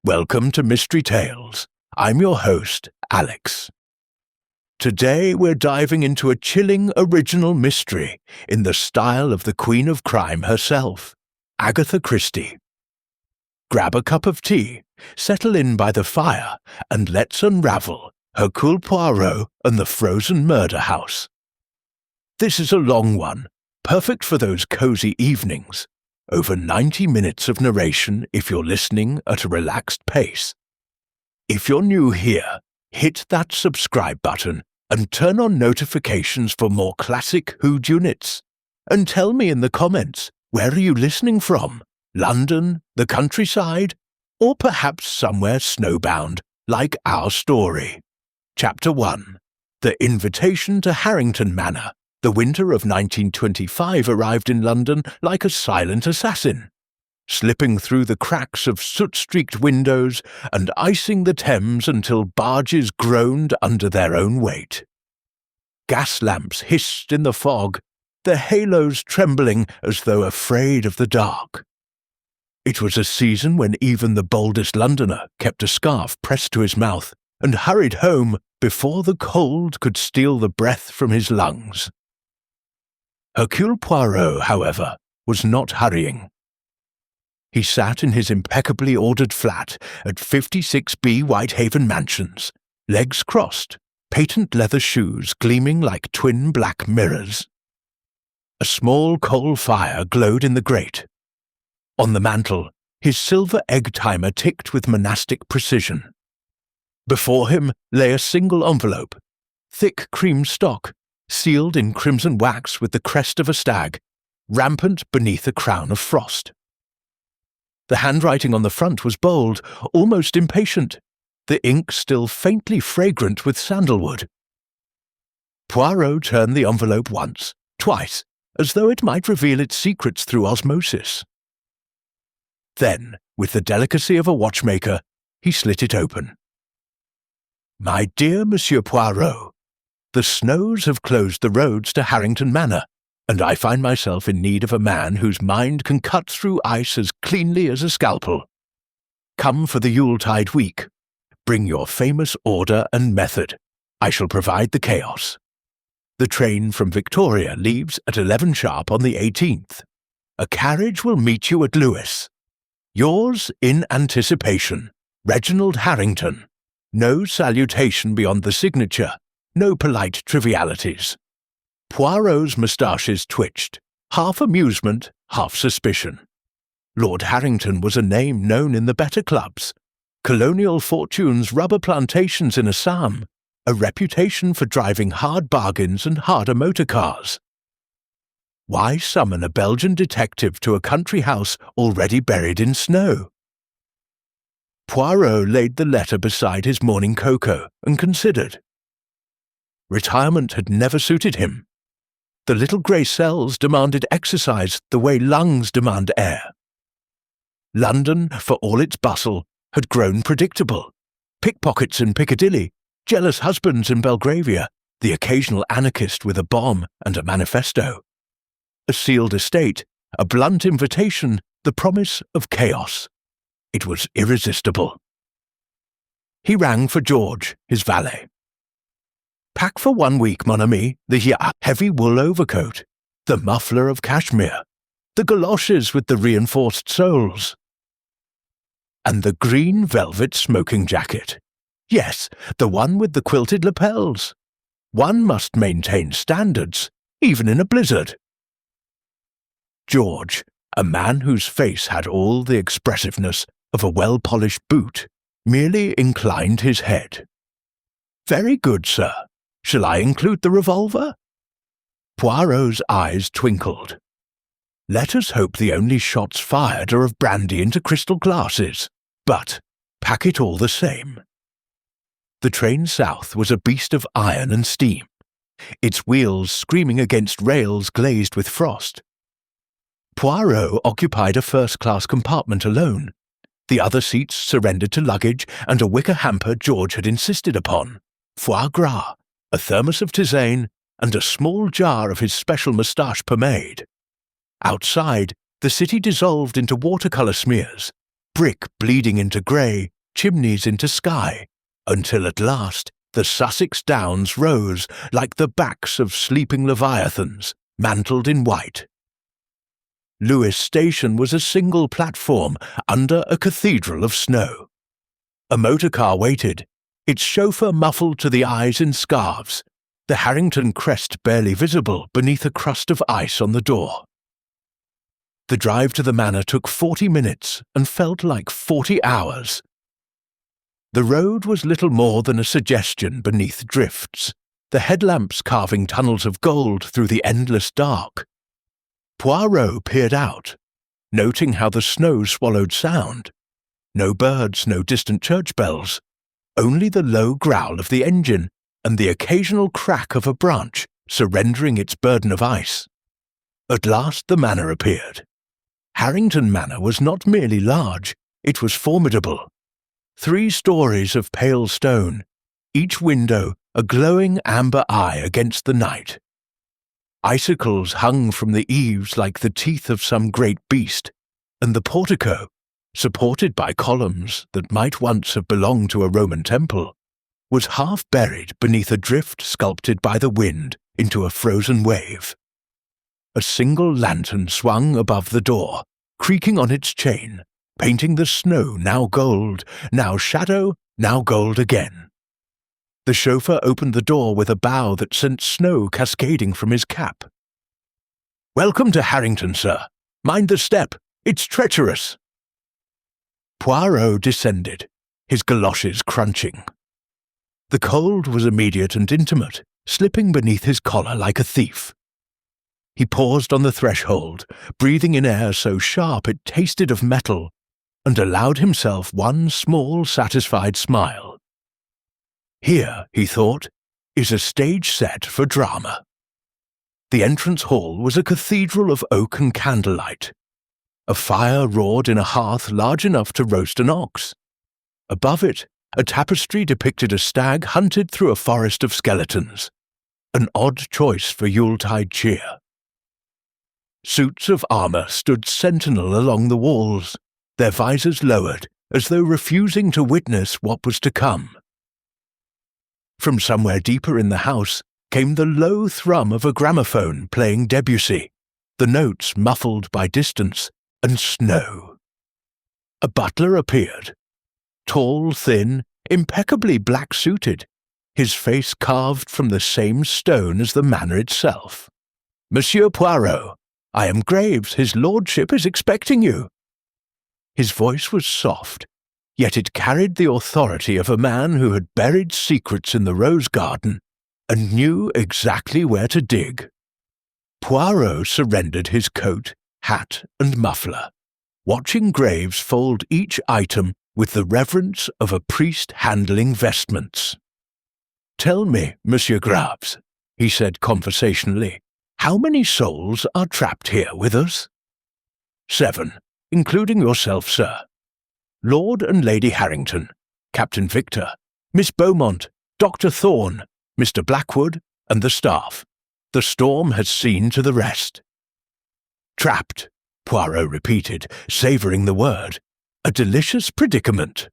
Welcome to Mystery Tales. I'm your host, Alex. Today we're diving into a chilling original mystery in the style of the Queen of Crime herself, Agatha Christie. Grab a cup of tea, settle in by the fire, and let's unravel Hercule Poirot and the Frozen Murder House. This is a long one, perfect for those cozy evenings. Over 90 minutes of narration if you're listening at a relaxed pace. If you're new here, hit that subscribe button and turn on notifications for more classic whodunits. And tell me in the comments, where are you listening from? London, the countryside, or perhaps somewhere snowbound, like our story. Chapter 1. The Invitation to Harrington Manor. The winter of 1925 arrived in London like a silent assassin, slipping through the cracks of soot-streaked windows and icing the Thames until barges groaned under their own weight. Gas lamps hissed in the fog, their halos trembling as though afraid of the dark. It was a season when even the boldest Londoner kept a scarf pressed to his mouth and hurried home before the cold could steal the breath from his lungs. Hercule Poirot, however, was not hurrying. He sat in his impeccably ordered flat at 56B Whitehaven Mansions, legs crossed, patent leather shoes gleaming like twin black mirrors. A small coal fire glowed in the grate. On the mantel, his silver egg timer ticked with monastic precision. Before him lay a single envelope, thick cream stock, sealed in crimson wax with the crest of a stag, rampant beneath a crown of frost. The handwriting on the front was bold, almost impatient, the ink still faintly fragrant with sandalwood. Poirot turned the envelope once, twice, as though it might reveal its secrets through osmosis. Then, with the delicacy of a watchmaker, he slit it open. "My dear Monsieur Poirot, the snows have closed the roads to Harrington Manor, and I find myself in need of a man whose mind can cut through ice as cleanly as a scalpel. Come for the Yuletide week. Bring your famous order and method. I shall provide the chaos. The train from Victoria leaves at 11 sharp on the 18th. A carriage will meet you at Lewes. Yours in anticipation, Reginald Harrington. No salutation beyond the signature. No polite trivialities." Poirot's moustaches twitched, half amusement, half suspicion. Lord Harrington was a name known in the better clubs. Colonial fortunes, rubber plantations in Assam, a reputation for driving hard bargains and harder motor cars. Why summon a Belgian detective to a country house already buried in snow? Poirot laid the letter beside his morning cocoa and considered. Retirement had never suited him. The little grey cells demanded exercise the way lungs demand air. London, for all its bustle, had grown predictable. Pickpockets in Piccadilly, jealous husbands in Belgravia, the occasional anarchist with a bomb and a manifesto. A sealed estate, a blunt invitation, the promise of chaos. It was irresistible. He rang for George, his valet. "Pack for 1 week, mon ami, the heavy wool overcoat, the muffler of cashmere, the galoshes with the reinforced soles, and the green velvet smoking jacket. Yes, the one with the quilted lapels. One must maintain standards, even in a blizzard." George, a man whose face had all the expressiveness of a well-polished boot, merely inclined his head. "Very good, sir. Shall I include the revolver?" Poirot's eyes twinkled. "Let us hope the only shots fired are of brandy into crystal glasses, but pack it all the same." The train south was a beast of iron and steam, its wheels screaming against rails glazed with frost. Poirot occupied a first-class compartment alone, the other seats surrendered to luggage and a wicker hamper George had insisted upon, foie gras, a thermos of tisane, and a small jar of his special moustache pomade. Outside, the city dissolved into watercolour smears, brick bleeding into grey, chimneys into sky, until at last the Sussex Downs rose like the backs of sleeping leviathans, mantled in white. Lewes Station was a single platform under a cathedral of snow. A motor car waited, its chauffeur muffled to the eyes in scarves, the Harrington crest barely visible beneath a crust of ice on the door. The drive to the manor took 40 minutes and felt like 40 hours. The road was little more than a suggestion beneath drifts, the headlamps carving tunnels of gold through the endless dark. Poirot peered out, noting how the snow swallowed sound. No birds, no distant church bells, only the low growl of the engine and the occasional crack of a branch surrendering its burden of ice. At last the manor appeared. Harrington Manor was not merely large, it was formidable. 3 stories of pale stone, each window a glowing amber eye against the night. Icicles hung from the eaves like the teeth of some great beast, and the portico, supported by columns that might once have belonged to a Roman temple, was half buried beneath a drift sculpted by the wind into a frozen wave. A single lantern swung above the door, creaking on its chain, painting the snow now gold, now shadow, now gold again. The chauffeur opened the door with a bow that sent snow cascading from his cap. "Welcome to Harrington, sir. Mind the step. It's treacherous." Poirot descended, his galoshes crunching. The cold was immediate and intimate, slipping beneath his collar like a thief. He paused on the threshold, breathing in air so sharp it tasted of metal, and allowed himself one small, satisfied smile. Here, he thought, is a stage set for drama. The entrance hall was a cathedral of oak and candlelight. A fire roared in a hearth large enough to roast an ox. Above it, a tapestry depicted a stag hunted through a forest of skeletons, an odd choice for Yuletide cheer. Suits of armour stood sentinel along the walls, their visors lowered, as though refusing to witness what was to come. From somewhere deeper in the house came the low thrum of a gramophone playing Debussy, the notes muffled by distance and snow. A butler appeared, tall, thin, impeccably black-suited, his face carved from the same stone as the manor itself. "Monsieur Poirot, I am Graves. His lordship is expecting you." His voice was soft, yet it carried the authority of a man who had buried secrets in the rose garden and knew exactly where to dig. Poirot surrendered his coat, hat, and muffler, watching Graves fold each item with the reverence of a priest handling vestments. "Tell me, Monsieur Graves," he said conversationally, "how many souls are trapped here with us?" "7, including yourself, sir. Lord and Lady Harrington, Captain Victor, Miss Beaumont, Dr. Thorne, Mr. Blackwood, and the staff. The storm has seen to the rest." "Trapped," Poirot repeated, savouring the word. "A delicious predicament."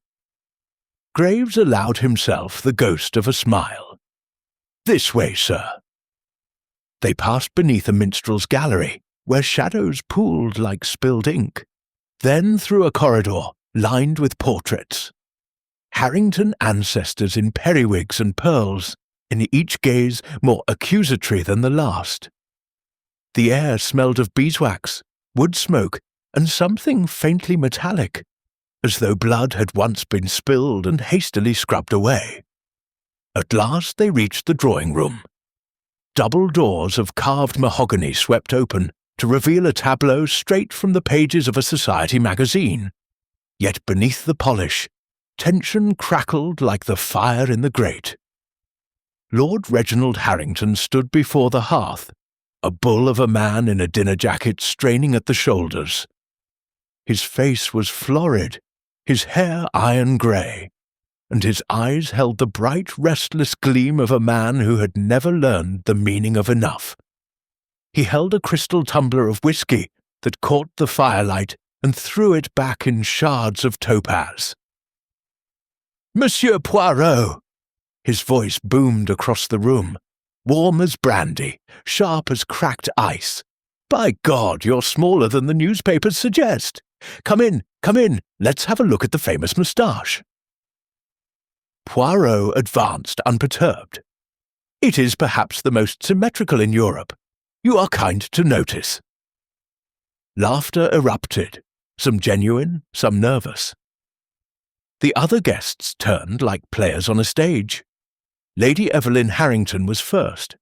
Graves allowed himself the ghost of a smile. "This way, sir." They passed beneath a minstrel's gallery, where shadows pooled like spilled ink, then through a corridor lined with portraits. Harrington ancestors in periwigs and pearls, in each gaze more accusatory than the last. The air smelled of beeswax, wood smoke, and something faintly metallic, as though blood had once been spilled and hastily scrubbed away. At last they reached the drawing-room. Double doors of carved mahogany swept open to reveal a tableau straight from the pages of a society magazine. Yet beneath the polish, tension crackled like the fire in the grate. Lord Reginald Harrington stood before the hearth, a bull of a man in a dinner jacket straining at the shoulders. His face was florid, his hair iron-grey, and his eyes held the bright, restless gleam of a man who had never learned the meaning of enough. He held a crystal tumbler of whisky that caught the firelight and threw it back in shards of topaz. Monsieur Poirot! His voice boomed across the room, warm as brandy, sharp as cracked ice. By God, you're smaller than the newspapers suggest. Come in, let's have a look at the famous moustache. Poirot advanced unperturbed. It is perhaps the most symmetrical in Europe. You are kind to notice. Laughter erupted, some genuine, some nervous. The other guests turned like players on a stage. Lady Evelyn Harrington was first,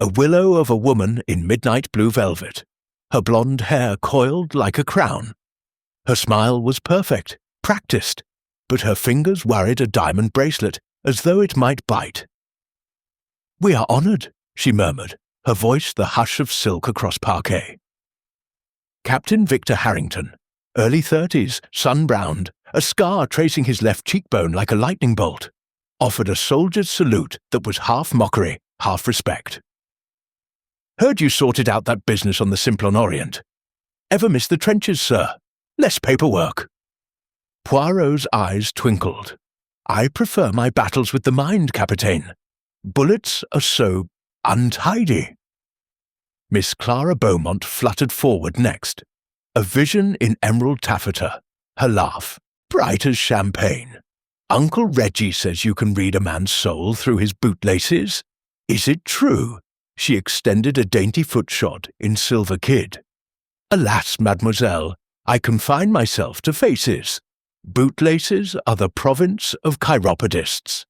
a willow of a woman in midnight blue velvet, her blonde hair coiled like a crown. Her smile was perfect, practiced, but her fingers worried a diamond bracelet as though it might bite. "We are honoured," she murmured, her voice the hush of silk across parquet. Captain Victor Harrington, early 30s, sun-browned, a scar tracing his left cheekbone like a lightning bolt, offered a soldier's salute that was half mockery, half respect. "Heard you sorted out that business on the Simplon Orient. Ever miss the trenches, sir? Less paperwork." Poirot's eyes twinkled. "I prefer my battles with the mind, Capitaine. Bullets are so untidy." Miss Clara Beaumont fluttered forward next, a vision in emerald taffeta, her laugh, bright as champagne. "Uncle Reggie says you can read a man's soul through his bootlaces. Is it true?" She extended a dainty footshod in silver kid. "Alas, mademoiselle, I confine myself to faces. Bootlaces are the province of chiropodists."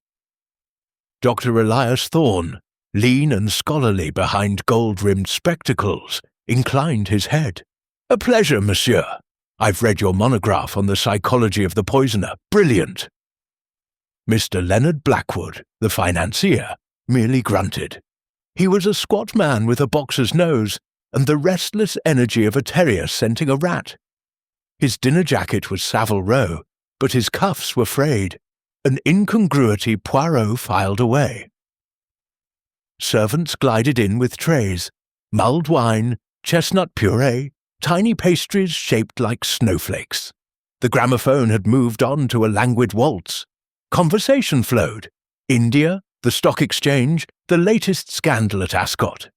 Dr. Elias Thorne, lean and scholarly behind gold-rimmed spectacles, inclined his head. "A pleasure, monsieur. I've read your monograph on the psychology of the poisoner. Brilliant." Mr. Leonard Blackwood, the financier, merely grunted. He was a squat man with a boxer's nose and the restless energy of a terrier scenting a rat. His dinner jacket was Savile Row, but his cuffs were frayed, an incongruity Poirot filed away. Servants glided in with trays, mulled wine, chestnut puree, tiny pastries shaped like snowflakes. The gramophone had moved on to a languid waltz. Conversation flowed. India, the stock exchange, the latest scandal at Ascot.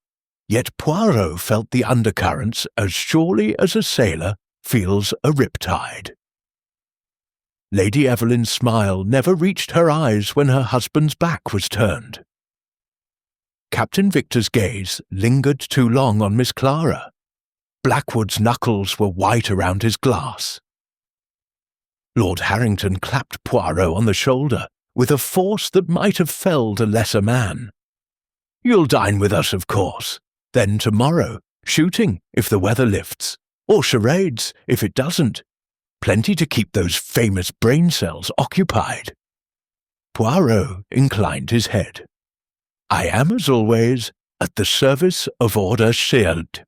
Yet Poirot felt the undercurrents as surely as a sailor feels a riptide. Lady Evelyn's smile never reached her eyes when her husband's back was turned. Captain Victor's gaze lingered too long on Miss Clara. Blackwood's knuckles were white around his glass. Lord Harrington clapped Poirot on the shoulder with a force that might have felled a lesser man. "You'll dine with us, of course. Then tomorrow, shooting if the weather lifts, or charades if it doesn't. Plenty to keep those famous brain cells occupied." Poirot inclined his head. "I am, as always, at the service of Order Shield."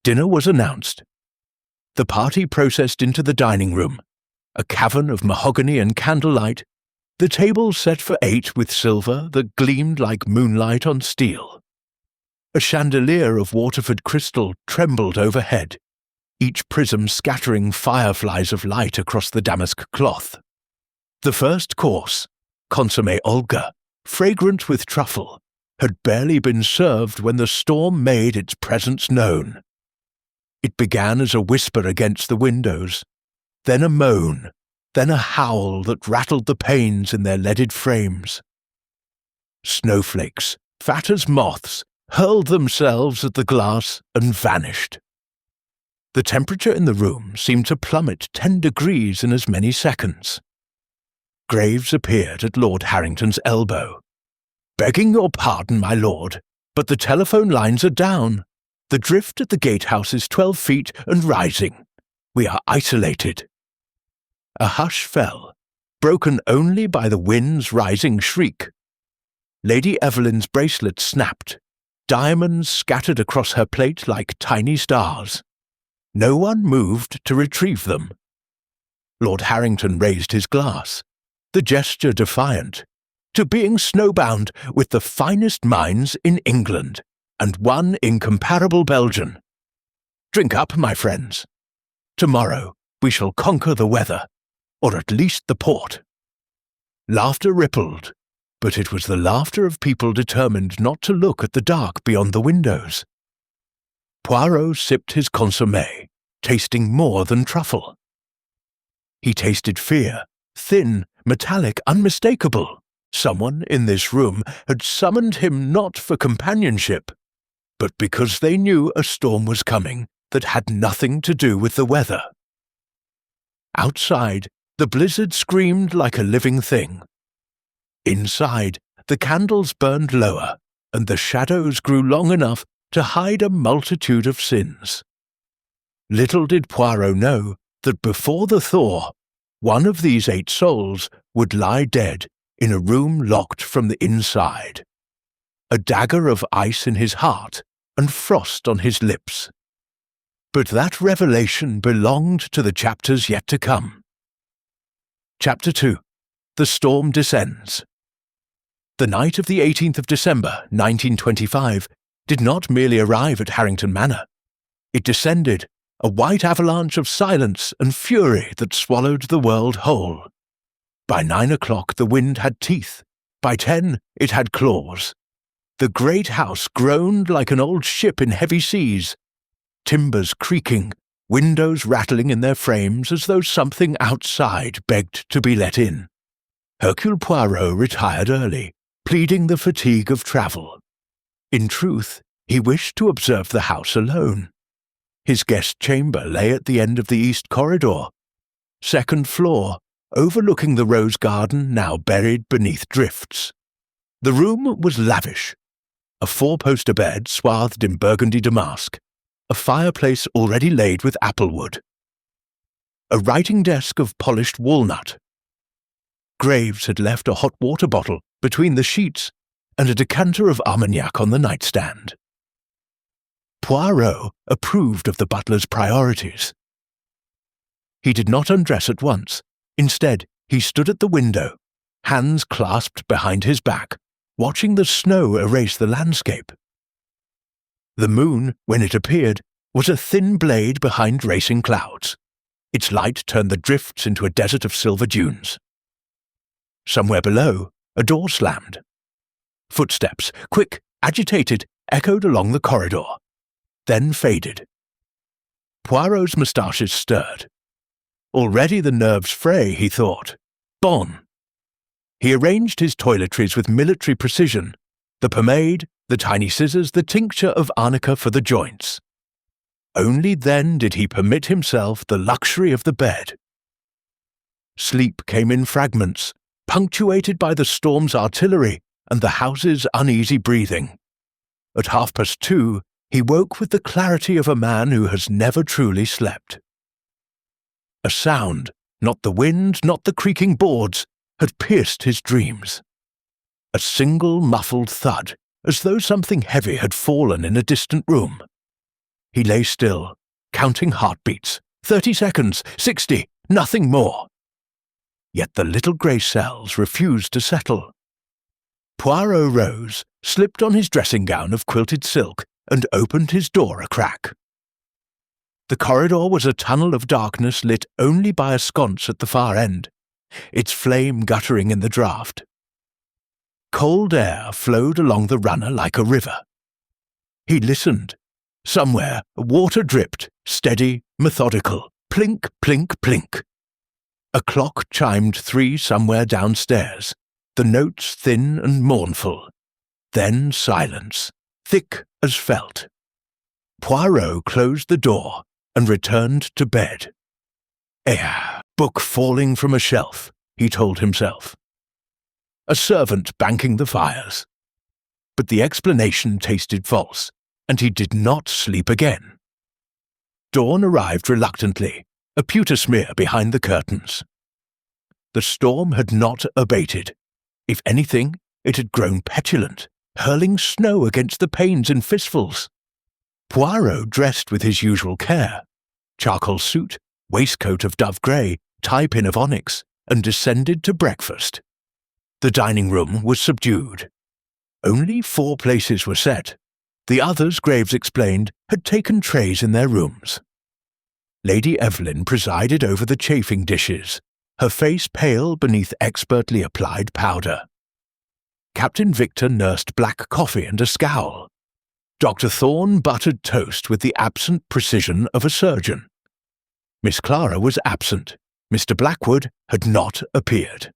Dinner was announced. The party processed into the dining room, a cavern of mahogany and candlelight, the table set for 8 with silver that gleamed like moonlight on steel. A chandelier of Waterford crystal trembled overhead, each prism scattering fireflies of light across the damask cloth. The first course, consommé Olga, fragrant with truffle, had barely been served when the storm made its presence known. It began as a whisper against the windows, then a moan, then a howl that rattled the panes in their leaded frames. Snowflakes, fat as moths, hurled themselves at the glass and vanished. The temperature in the room seemed to plummet 10 degrees in as many seconds. Graves appeared at Lord Harrington's elbow. "Begging your pardon, my lord, but the telephone lines are down. The drift at the gatehouse is 12 feet and rising. We are isolated." A hush fell, broken only by the wind's rising shriek. Lady Evelyn's bracelet snapped. Diamonds scattered across her plate like tiny stars. No one moved to retrieve them. Lord Harrington raised his glass, the gesture defiant, to being snowbound with the finest minds in England and one incomparable Belgian. "Drink up, my friends. Tomorrow we shall conquer the weather, or at least the port." Laughter rippled, but it was the laughter of people determined not to look at the dark beyond the windows. Poirot sipped his consommé, tasting more than truffle. He tasted fear, thin, metallic, unmistakable. Someone in this room had summoned him not for companionship, but because they knew a storm was coming that had nothing to do with the weather. Outside, the blizzard screamed like a living thing. Inside, the candles burned lower, and the shadows grew long enough to hide a multitude of sins. Little did Poirot know that before the thaw, one of these 8 souls would lie dead in a room locked from the inside, a dagger of ice in his heart and frost on his lips. But that revelation belonged to the chapters yet to come. Chapter 2. The Storm Descends. The night of the 18th of December, 1925, did not merely arrive at Harrington Manor. It descended, a white avalanche of silence and fury that swallowed the world whole. By 9 o'clock the wind had teeth. By 10 it had claws. The great house groaned like an old ship in heavy seas, timbers creaking, windows rattling in their frames as though something outside begged to be let in. Hercule Poirot retired early, pleading the fatigue of travel. In truth, he wished to observe the house alone. His guest chamber lay at the end of the east corridor, second floor, overlooking the rose garden now buried beneath drifts. The room was lavish. A 4-poster bed swathed in burgundy damask, a fireplace already laid with applewood, a writing desk of polished walnut. Graves had left a hot water bottle between the sheets and a decanter of Armagnac on the nightstand. Poirot approved of the butler's priorities. He did not undress at once. Instead, he stood at the window, hands clasped behind his back, watching the snow erase the landscape. The moon, when it appeared, was a thin blade behind racing clouds. Its light turned the drifts into a desert of silver dunes. Somewhere below, a door slammed. Footsteps, quick, agitated, echoed along the corridor, then faded. Poirot's moustaches stirred. Already the nerves fray, he thought. Bon. He arranged his toiletries with military precision, the pomade, the tiny scissors, the tincture of arnica for the joints. Only then did he permit himself the luxury of the bed. Sleep came in fragments, punctuated by the storm's artillery and the house's uneasy breathing. At 2:30, he woke with the clarity of a man who has never truly slept. A sound, not the wind, not the creaking boards, had pierced his dreams. A single muffled thud, as though something heavy had fallen in a distant room. He lay still, counting heartbeats. 30 seconds, 60, nothing more. Yet the little grey cells refused to settle. Poirot rose, slipped on his dressing gown of quilted silk, and opened his door a crack. The corridor was a tunnel of darkness lit only by a sconce at the far end, its flame guttering in the draught. Cold air flowed along the runner like a river. He listened. Somewhere, water dripped, steady, methodical, plink, plink, plink. A clock chimed 3 somewhere downstairs, the notes thin and mournful. Then silence, thick as felt. Poirot closed the door and returned to bed. Book falling from a shelf, he told himself. A servant banking the fires. But the explanation tasted false, and he did not sleep again. Dawn arrived reluctantly, a pewter smear behind the curtains. The storm had not abated. If anything, it had grown petulant, hurling snow against the panes in fistfuls. Poirot dressed with his usual care, charcoal suit, waistcoat of dove grey, tie-pin of onyx, and descended to breakfast. The dining room was subdued. Only 4 places were set. The others, Graves explained, had taken trays in their rooms. Lady Evelyn presided over the chafing dishes, her face pale beneath expertly applied powder. Captain Victor nursed black coffee and a scowl. Dr. Thorne buttered toast with the absent precision of a surgeon. Miss Clara was absent. Mr. Blackwood had not appeared.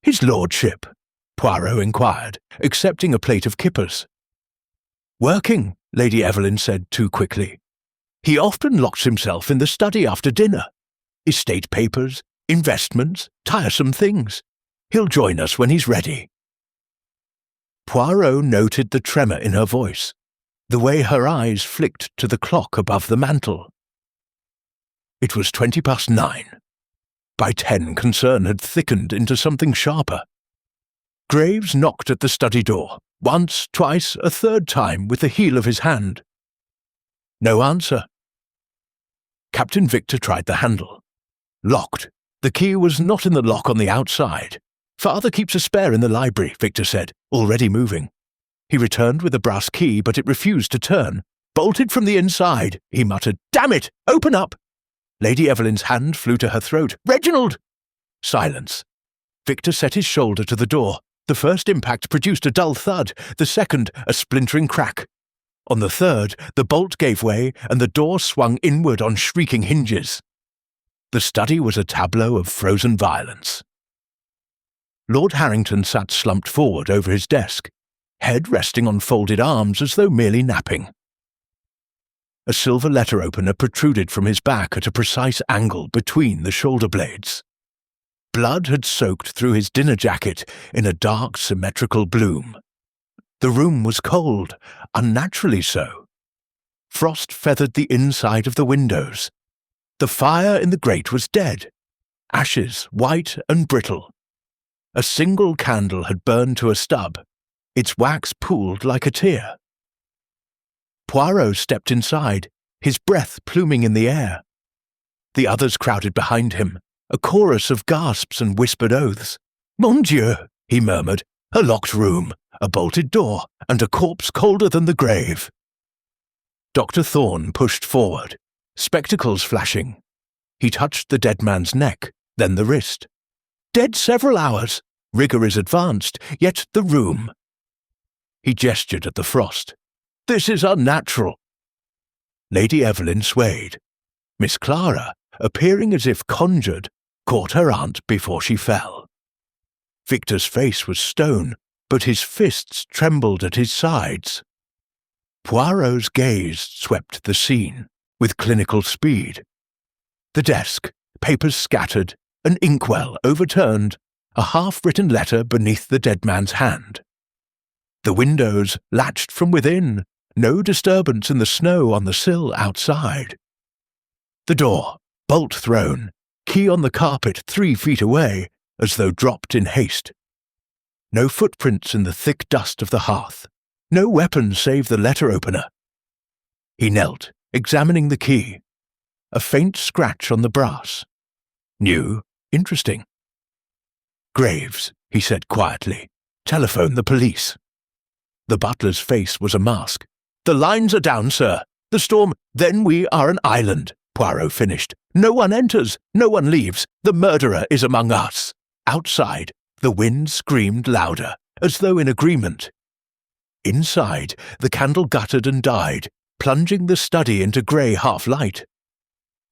"His lordship?" Poirot inquired, accepting a plate of kippers. "Working," Lady Evelyn said too quickly. "He often locks himself in the study after dinner. Estate papers, investments, tiresome things. He'll join us when he's ready." Poirot noted the tremor in her voice, the way her eyes flicked to the clock above the mantel. It was 9:20. By 10, concern had thickened into something sharper. Graves knocked at the study door, once, twice, a third time with the heel of his hand. No answer. Captain Victor tried the handle. Locked. The key was not in the lock on the outside. "Father keeps a spare in the library," Victor said, already moving. He returned with a brass key, but it refused to turn. "Bolted from the inside," he muttered. "Damn it! Open up!" Lady Evelyn's hand flew to her throat. "Reginald!" Silence. Victor set his shoulder to the door. The first impact produced a dull thud, the second a splintering crack. On the third, the bolt gave way and the door swung inward on shrieking hinges. The study was a tableau of frozen violence. Lord Harrington sat slumped forward over his desk, head resting on folded arms as though merely napping. A silver letter opener protruded from his back at a precise angle between the shoulder blades. Blood had soaked through his dinner jacket in a dark, symmetrical bloom. The room was cold, unnaturally so. Frost feathered the inside of the windows. The fire in the grate was dead, ashes white and brittle. A single candle had burned to a stub, its wax pooled like a tear. Poirot stepped inside, his breath pluming in the air. The others crowded behind him, a chorus of gasps and whispered oaths. "Mon Dieu," he murmured, "a locked room, a bolted door, and a corpse colder than the grave." Dr. Thorne pushed forward, spectacles flashing. He touched the dead man's neck, then the wrist. "Dead several hours. Rigour is advanced, yet the room." He gestured at the frost. "This is unnatural." Lady Evelyn swayed. Miss Clara, appearing as if conjured, caught her aunt before she fell. Victor's face was stone, but his fists trembled at his sides. Poirot's gaze swept the scene, with clinical speed. The desk, papers scattered, an inkwell overturned, a half-written letter beneath the dead man's hand. The windows latched from within, no disturbance in the snow on the sill outside. The door, bolt thrown, key on the carpet 3 feet away, as though dropped in haste. No footprints in the thick dust of the hearth, no weapon save the letter opener. He knelt, examining the key. A faint scratch on the brass. New, interesting. "Graves," he said quietly. "Telephone the police." The butler's face was a mask. "The lines are down, sir. The storm—" "Then we are an island," Poirot finished. "No one enters, no one leaves. The murderer is among us." Outside, the wind screamed louder, as though in agreement. Inside, the candle guttered and died, plunging the study into grey half-light.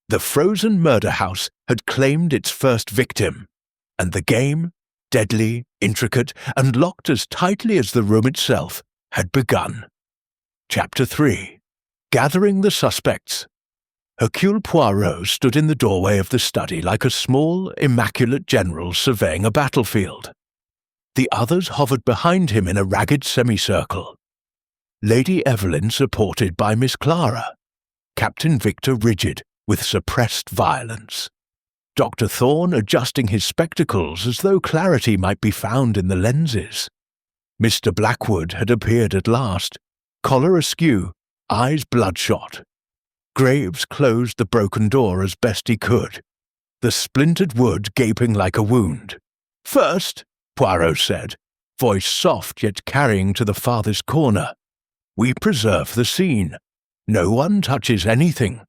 The frozen murder house had claimed its first victim, and the game, deadly, intricate, and locked as tightly as the room itself, had begun. Chapter 3. Gathering the Suspects. Hercule Poirot stood in the doorway of the study like a small, immaculate general surveying a battlefield. The others hovered behind him in a ragged semicircle. Lady Evelyn supported by Miss Clara. Captain Victor rigid, with suppressed violence. Dr. Thorne adjusting his spectacles as though clarity might be found in the lenses. Mr. Blackwood had appeared at last, collar askew, eyes bloodshot. Graves closed the broken door as best he could, the splintered wood gaping like a wound. "First," Poirot said, voice soft yet carrying to the farthest corner, "we preserve the scene. No one touches anything.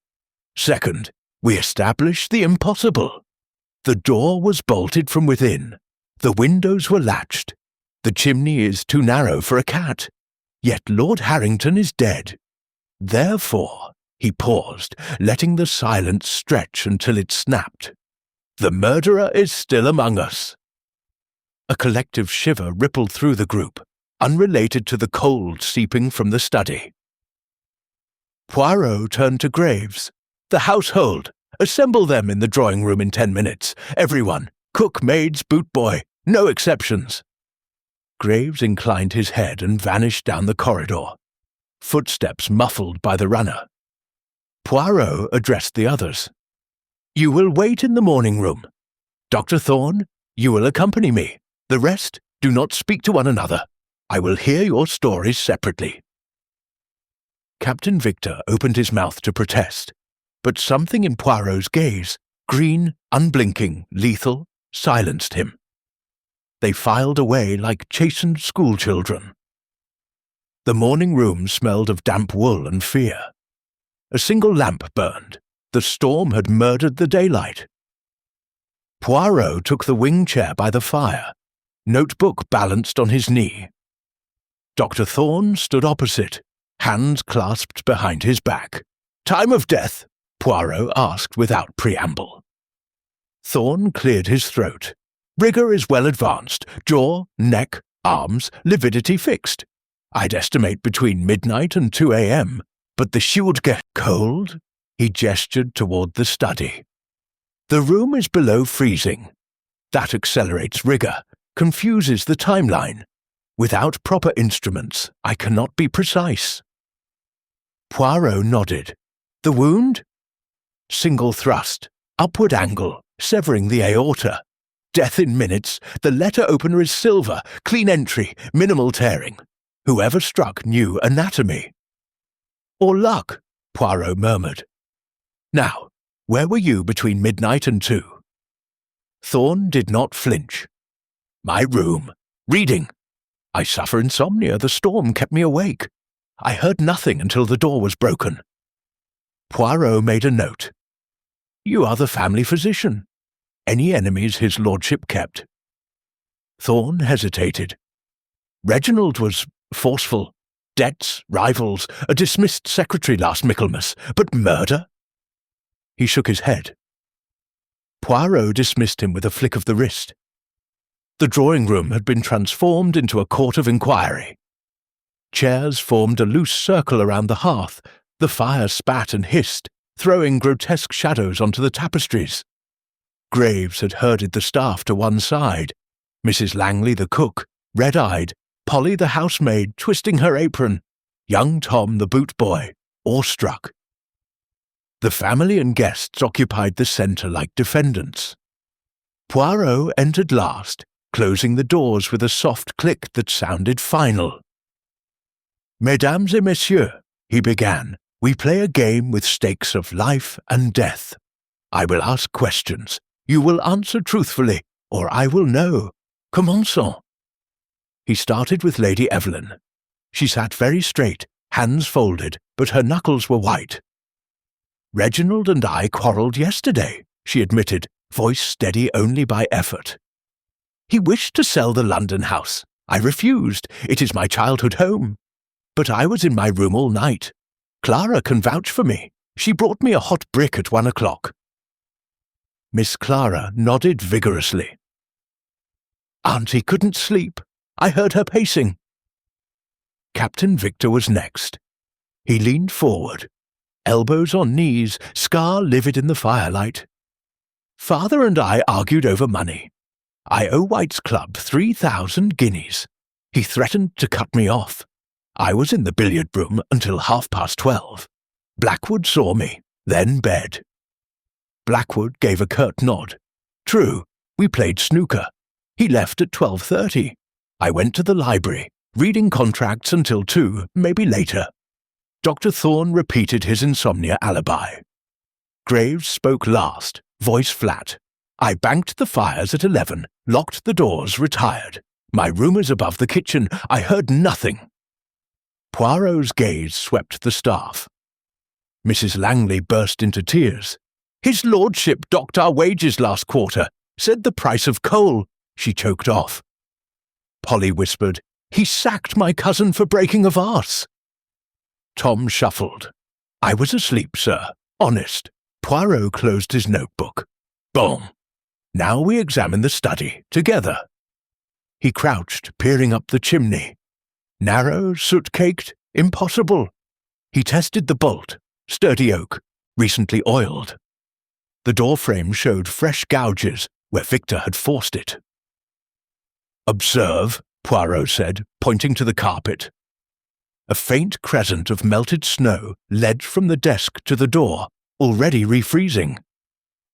Second, we establish the impossible. The door was bolted from within. The windows were latched. The chimney is too narrow for a cat. Yet Lord Harrington is dead. Therefore, he paused, letting the silence stretch until it snapped. The murderer is still among us. A collective shiver rippled through the group, unrelated to the cold seeping from the study. Poirot turned to Graves. The household! Assemble them in the drawing-room in 10 minutes. Everyone. Cook, maids, boot boy. No exceptions. Graves inclined his head and vanished down the corridor, footsteps muffled by the runner. Poirot addressed the others. You will wait in the morning room. Dr. Thorne, you will accompany me. The rest, do not speak to one another. I will hear your stories separately. Captain Victor opened his mouth to protest, but something in Poirot's gaze, green, unblinking, lethal, silenced him. They filed away like chastened schoolchildren. The morning room smelled of damp wool and fear. A single lamp burned. The storm had murdered the daylight. Poirot took the wing chair by the fire, notebook balanced on his knee. Dr. Thorne stood opposite, hands clasped behind his back. Time of death? Poirot asked without preamble. Thorne cleared his throat. Rigour is well advanced, jaw, neck, arms, lividity fixed. I'd estimate between midnight and 2 a.m., but the she would get cold? He gestured toward the study. The room is below freezing. That accelerates rigour, confuses the timeline. Without proper instruments, I cannot be precise. Poirot nodded. The wound? Single thrust, upward angle, severing the aorta. Death in minutes. The letter opener is silver, clean entry, minimal tearing. Whoever struck knew anatomy. Or luck, Poirot murmured. Now, where were you between midnight and 2? Thorne did not flinch. My room. Reading. I suffer insomnia. The storm kept me awake. I heard nothing until the door was broken. Poirot made a note. You are the family physician. Any enemies his lordship kept? Thorne hesitated. Reginald was forceful. Debts, rivals, a dismissed secretary last Michaelmas, but murder? He shook his head. Poirot dismissed him with a flick of the wrist. The drawing-room had been transformed into a court of inquiry. Chairs formed a loose circle around the hearth. The fire spat and hissed, throwing grotesque shadows onto the tapestries. Graves had herded the staff to one side. Mrs. Langley, the cook, red-eyed, Polly, the housemaid, twisting her apron, young Tom, the boot boy, awestruck. The family and guests occupied the centre like defendants. Poirot entered last, closing the doors with a soft click that sounded final. Mesdames et messieurs, he began, we play a game with stakes of life and death. I will ask questions. You will answer truthfully, or I will know. Commençons. He started with Lady Evelyn. She sat very straight, hands folded, but her knuckles were white. Reginald and I quarrelled yesterday, she admitted, voice steady only by effort. He wished to sell the London house. I refused. It is my childhood home. But I was in my room all night. Clara can vouch for me. She brought me a hot brick at 1 o'clock. Miss Clara nodded vigorously. Auntie couldn't sleep. I heard her pacing. Captain Victor was next. He leaned forward, elbows on knees, scar livid in the firelight. Father and I argued over money. I owe White's Club 3,000 guineas. He threatened to cut me off. I was in the billiard room until 12:30. Blackwood saw me, then bed. Blackwood gave a curt nod. True, we played snooker. He left at 12:30. I went to the library, reading contracts until 2, maybe later. Dr. Thorne repeated his insomnia alibi. Graves spoke last, voice flat. I banked the fires at 11, locked the doors, retired. My room is above the kitchen. I heard nothing. Poirot's gaze swept the staff. Mrs. Langley burst into tears. His lordship docked our wages last quarter. Said the price of coal, she choked off. Polly whispered, He sacked my cousin for breaking a vase. Tom shuffled. I was asleep, sir. Honest. Poirot closed his notebook. Boom. Now we examine the study, together. He crouched, peering up the chimney. Narrow, soot-caked, impossible. He tested the bolt, sturdy oak, recently oiled. The door frame showed fresh gouges where Victor had forced it. Observe, Poirot said, pointing to the carpet. A faint crescent of melted snow led from the desk to the door, already refreezing.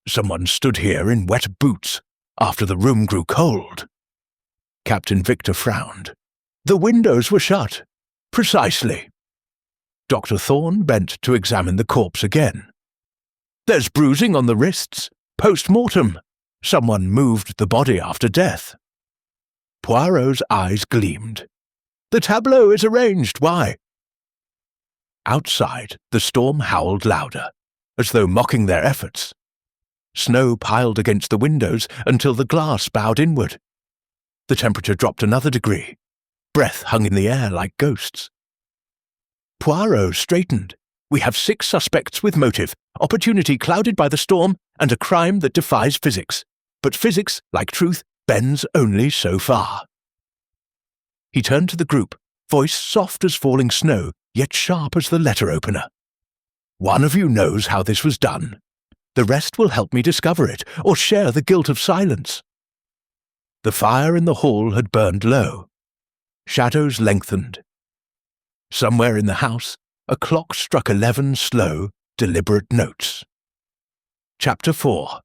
Someone stood here in wet boots after the room grew cold. Captain Victor frowned. The windows were shut. Precisely. Dr. Thorne bent to examine the corpse again. There's bruising on the wrists. Post-mortem. Someone moved the body after death. Poirot's eyes gleamed. The tableau is arranged. Why? Outside, the storm howled louder, as though mocking their efforts. Snow piled against the windows until the glass bowed inward. The temperature dropped another degree. Breath hung in the air like ghosts. Poirot straightened. We have 6 suspects with motive, opportunity clouded by the storm, and a crime that defies physics. But physics, like truth, bends only so far. He turned to the group, voice soft as falling snow, yet sharp as the letter opener. One of you knows how this was done. The rest will help me discover it, or share the guilt of silence. The fire in the hall had burned low. Shadows lengthened. Somewhere in the house, a clock struck 11 slow, deliberate notes. Chapter 4.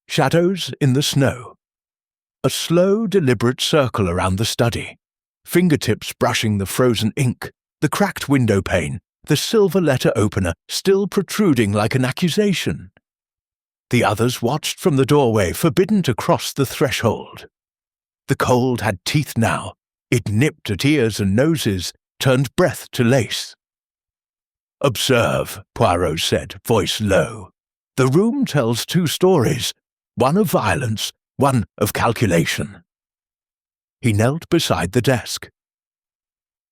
Shadows in the Snow. A slow, deliberate circle around the study, fingertips brushing the frozen ink, the cracked window pane, the silver letter opener still protruding like an accusation. The others watched from the doorway, forbidden to cross the threshold. The cold had teeth now. It nipped at ears and noses, turned breath to lace. Observe, Poirot said, voice low. The room tells 2 stories, one of violence, one of calculation. He knelt beside the desk.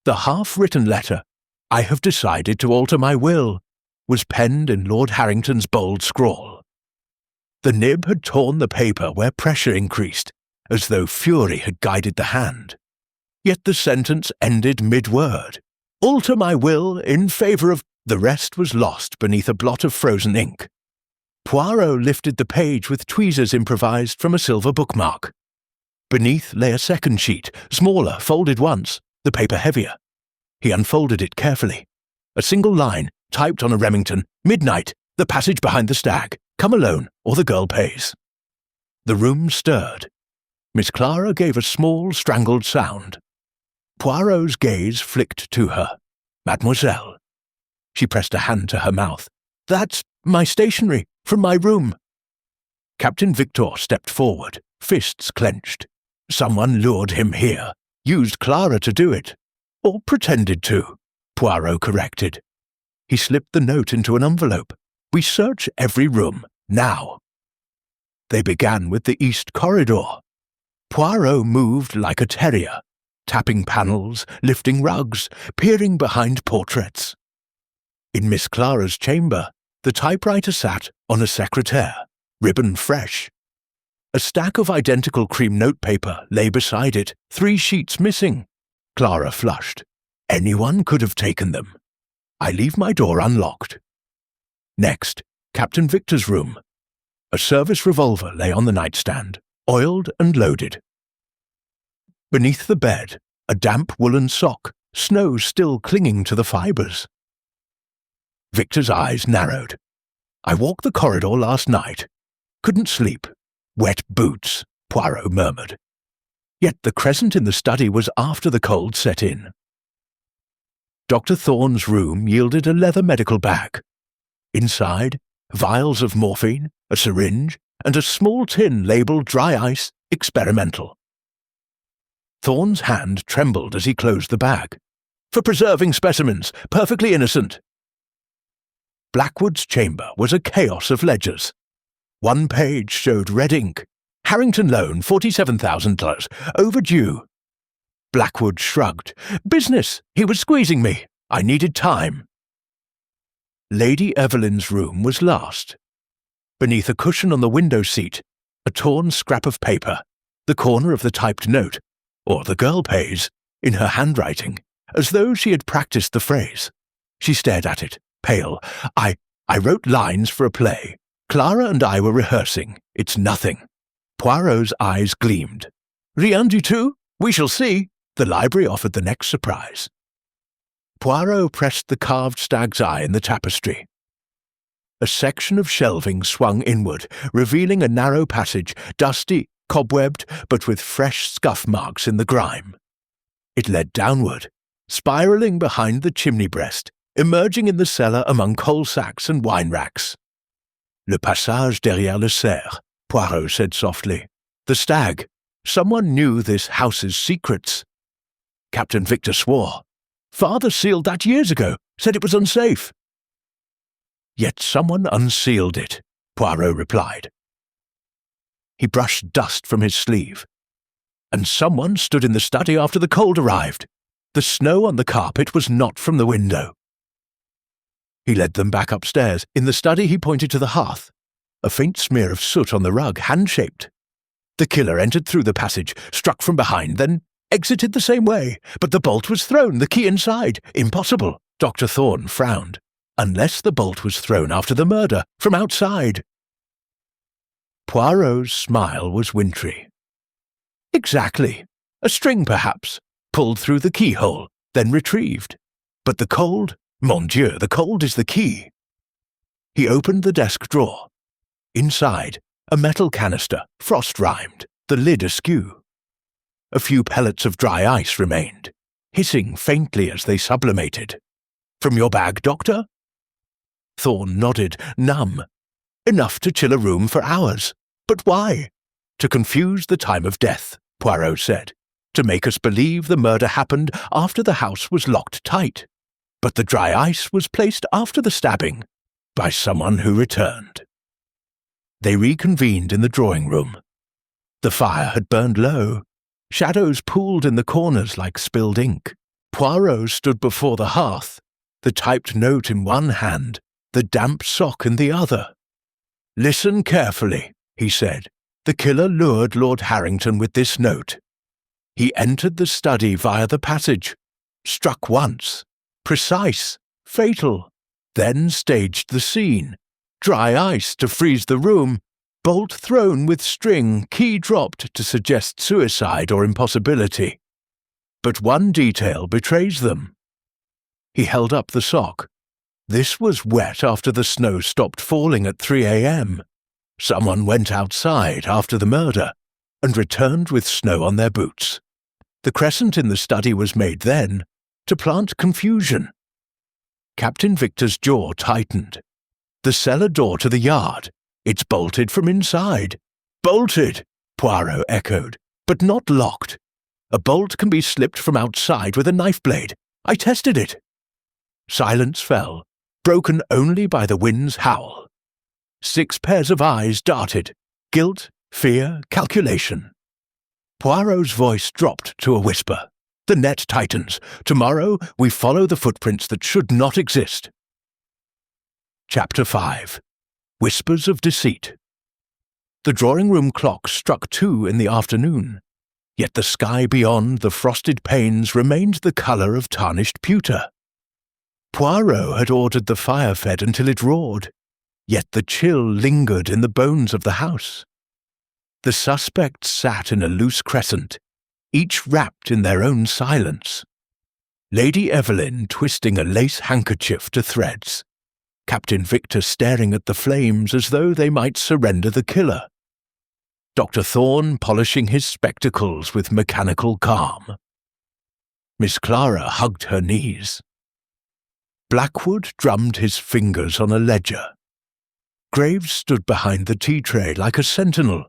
The half-written letter, I have decided to alter my will, was penned in Lord Harrington's bold scrawl. The nib had torn the paper where pressure increased, as though fury had guided the hand. Yet the sentence ended mid-word. Alter my will in favour of... The rest was lost beneath a blot of frozen ink. Poirot lifted the page with tweezers improvised from a silver bookmark. Beneath lay a second sheet, smaller, folded once, the paper heavier. He unfolded it carefully. A single line, typed on a Remington, midnight, the passage behind the stag, come alone, or the girl pays. The room stirred. Miss Clara gave a small, strangled sound. Poirot's gaze flicked to her. Mademoiselle. She pressed a hand to her mouth. That's my stationery, from my room. Captain Victor stepped forward, fists clenched. Someone lured him here, used Clara to do it. Or pretended to, Poirot corrected. He slipped the note into an envelope. We search every room, now. They began with the east corridor. Poirot moved like a terrier, tapping panels, lifting rugs, peering behind portraits. In Miss Clara's chamber, the typewriter sat on a secretaire, ribbon fresh. A stack of identical cream notepaper lay beside it, 3 sheets missing. Clara flushed. Anyone could have taken them. I leave my door unlocked. Next, Captain Victor's room. A service revolver lay on the nightstand, oiled and loaded. Beneath the bed, a damp woolen sock, snow still clinging to the fibres. Victor's eyes narrowed. I walked the corridor last night. Couldn't sleep. Wet boots, Poirot murmured. Yet the crescent in the study was after the cold set in. Dr. Thorne's room yielded a leather medical bag. Inside, vials of morphine, a syringe, and a small tin labelled dry ice, experimental. Thorne's hand trembled as he closed the bag. For preserving specimens, perfectly innocent. Blackwood's chamber was a chaos of ledgers. One page showed red ink, Harrington loan, $47,000. Overdue. Blackwood shrugged. Business. He was squeezing me. I needed time. Lady Evelyn's room was last. Beneath a cushion on the window seat, a torn scrap of paper, the corner of the typed note, or the girl pays, in her handwriting, as though she had practiced the phrase. She stared at it, pale. I wrote lines for a play. Clara and I were rehearsing. It's nothing. Poirot's eyes gleamed. Rien du tout? We shall see. The library offered the next surprise. Poirot pressed the carved stag's eye in the tapestry. A section of shelving swung inward, revealing a narrow passage, dusty, cobwebbed, but with fresh scuff marks in the grime. It led downward, spiralling behind the chimney breast, emerging in the cellar among coal sacks and wine racks. Le passage derrière le cerf, Poirot said softly. The stag. Someone knew this house's secrets. Captain Victor swore. Father sealed that years ago, said it was unsafe. Yet someone unsealed it, Poirot replied. He brushed dust from his sleeve. And someone stood in the study after the cold arrived. The snow on the carpet was not from the window. He led them back upstairs. In the study he pointed to the hearth. A faint smear of soot on the rug, hand-shaped. The killer entered through the passage, struck from behind, then exited the same way. But the bolt was thrown, the key inside. Impossible. Dr. Thorne frowned. Unless the bolt was thrown after the murder, from outside. Poirot's smile was wintry. Exactly. A string, perhaps, pulled through the keyhole, then retrieved. But the cold, mon Dieu, the cold is the key. He opened the desk drawer. Inside, a metal canister, frost-rimed, the lid askew. A few pellets of dry ice remained, hissing faintly as they sublimated. From your bag, Doctor? Thorne nodded, numb. Enough to chill a room for hours. But why? To confuse the time of death, Poirot said. To make us believe the murder happened after the house was locked tight. But the dry ice was placed after the stabbing, by someone who returned. They reconvened in the drawing room. The fire had burned low. Shadows pooled in the corners like spilled ink. Poirot stood before the hearth, the typed note in one hand, the damp sock in the other. Listen carefully, he said. The killer lured Lord Harrington with this note. He entered the study via the passage, struck once, precise, fatal, then staged the scene. Dry ice to freeze the room, bolt thrown with string, key dropped to suggest suicide or impossibility. But one detail betrays them. He held up the sock. This was wet after the snow stopped falling at 3 a.m. Someone went outside after the murder and returned with snow on their boots. The crescent in the study was made then to plant confusion. Captain Victor's jaw tightened. The cellar door to the yard. It's bolted from inside. Bolted, Poirot echoed, but not locked. A bolt can be slipped from outside with a knife blade. I tested it. Silence fell, broken only by the wind's howl. 6 pairs of eyes darted. Guilt, fear, calculation. Poirot's voice dropped to a whisper. The net tightens. Tomorrow we follow the footprints that should not exist. Chapter 5. Whispers of Deceit. The drawing-room clock struck 2 in the afternoon, yet the sky beyond the frosted panes remained the colour of tarnished pewter. Poirot had ordered the fire fed until it roared, yet the chill lingered in the bones of the house. The suspects sat in a loose crescent, each wrapped in their own silence. Lady Evelyn twisting a lace handkerchief to threads. Captain Victor staring at the flames as though they might surrender the killer. Dr. Thorne polishing his spectacles with mechanical calm. Miss Clara hugged her knees. Blackwood drummed his fingers on a ledger. Graves stood behind the tea tray like a sentinel.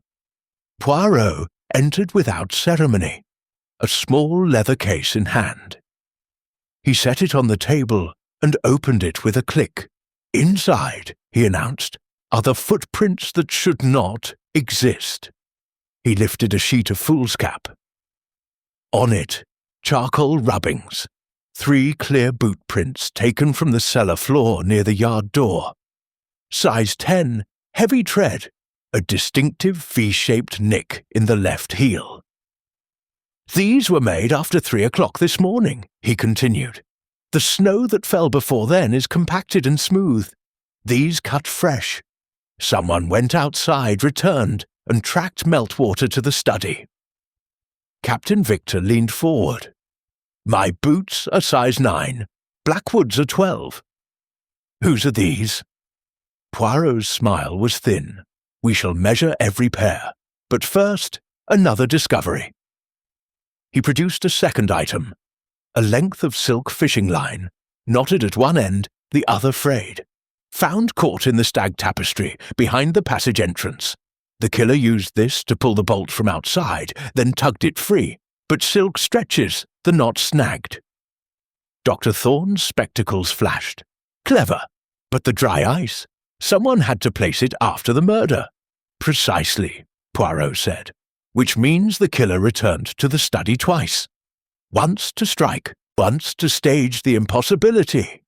Poirot entered without ceremony, a small leather case in hand. He set it on the table and opened it with a click. Inside, he announced, are the footprints that should not exist. He lifted a sheet of foolscap. On it, charcoal rubbings, 3 clear boot prints taken from the cellar floor near the yard door. Size 10, heavy tread, a distinctive V-shaped nick in the left heel. These were made after 3 o'clock this morning, he continued. The snow that fell before then is compacted and smooth. These cut fresh. Someone went outside, returned, and tracked meltwater to the study. Captain Victor leaned forward. My boots are size 9. Blackwood's are 12. Whose are these? Poirot's smile was thin. We shall measure every pair. But first, another discovery. He produced a second item. A length of silk fishing line, knotted at one end, the other frayed. Found caught in the stag tapestry, behind the passage entrance. The killer used this to pull the bolt from outside, then tugged it free, but silk stretches, the knot snagged. Dr. Thorne's spectacles flashed. Clever, but the dry ice. Someone had to place it after the murder. Precisely, Poirot said, which means the killer returned to the study twice. Once to strike, once to stage the impossibility.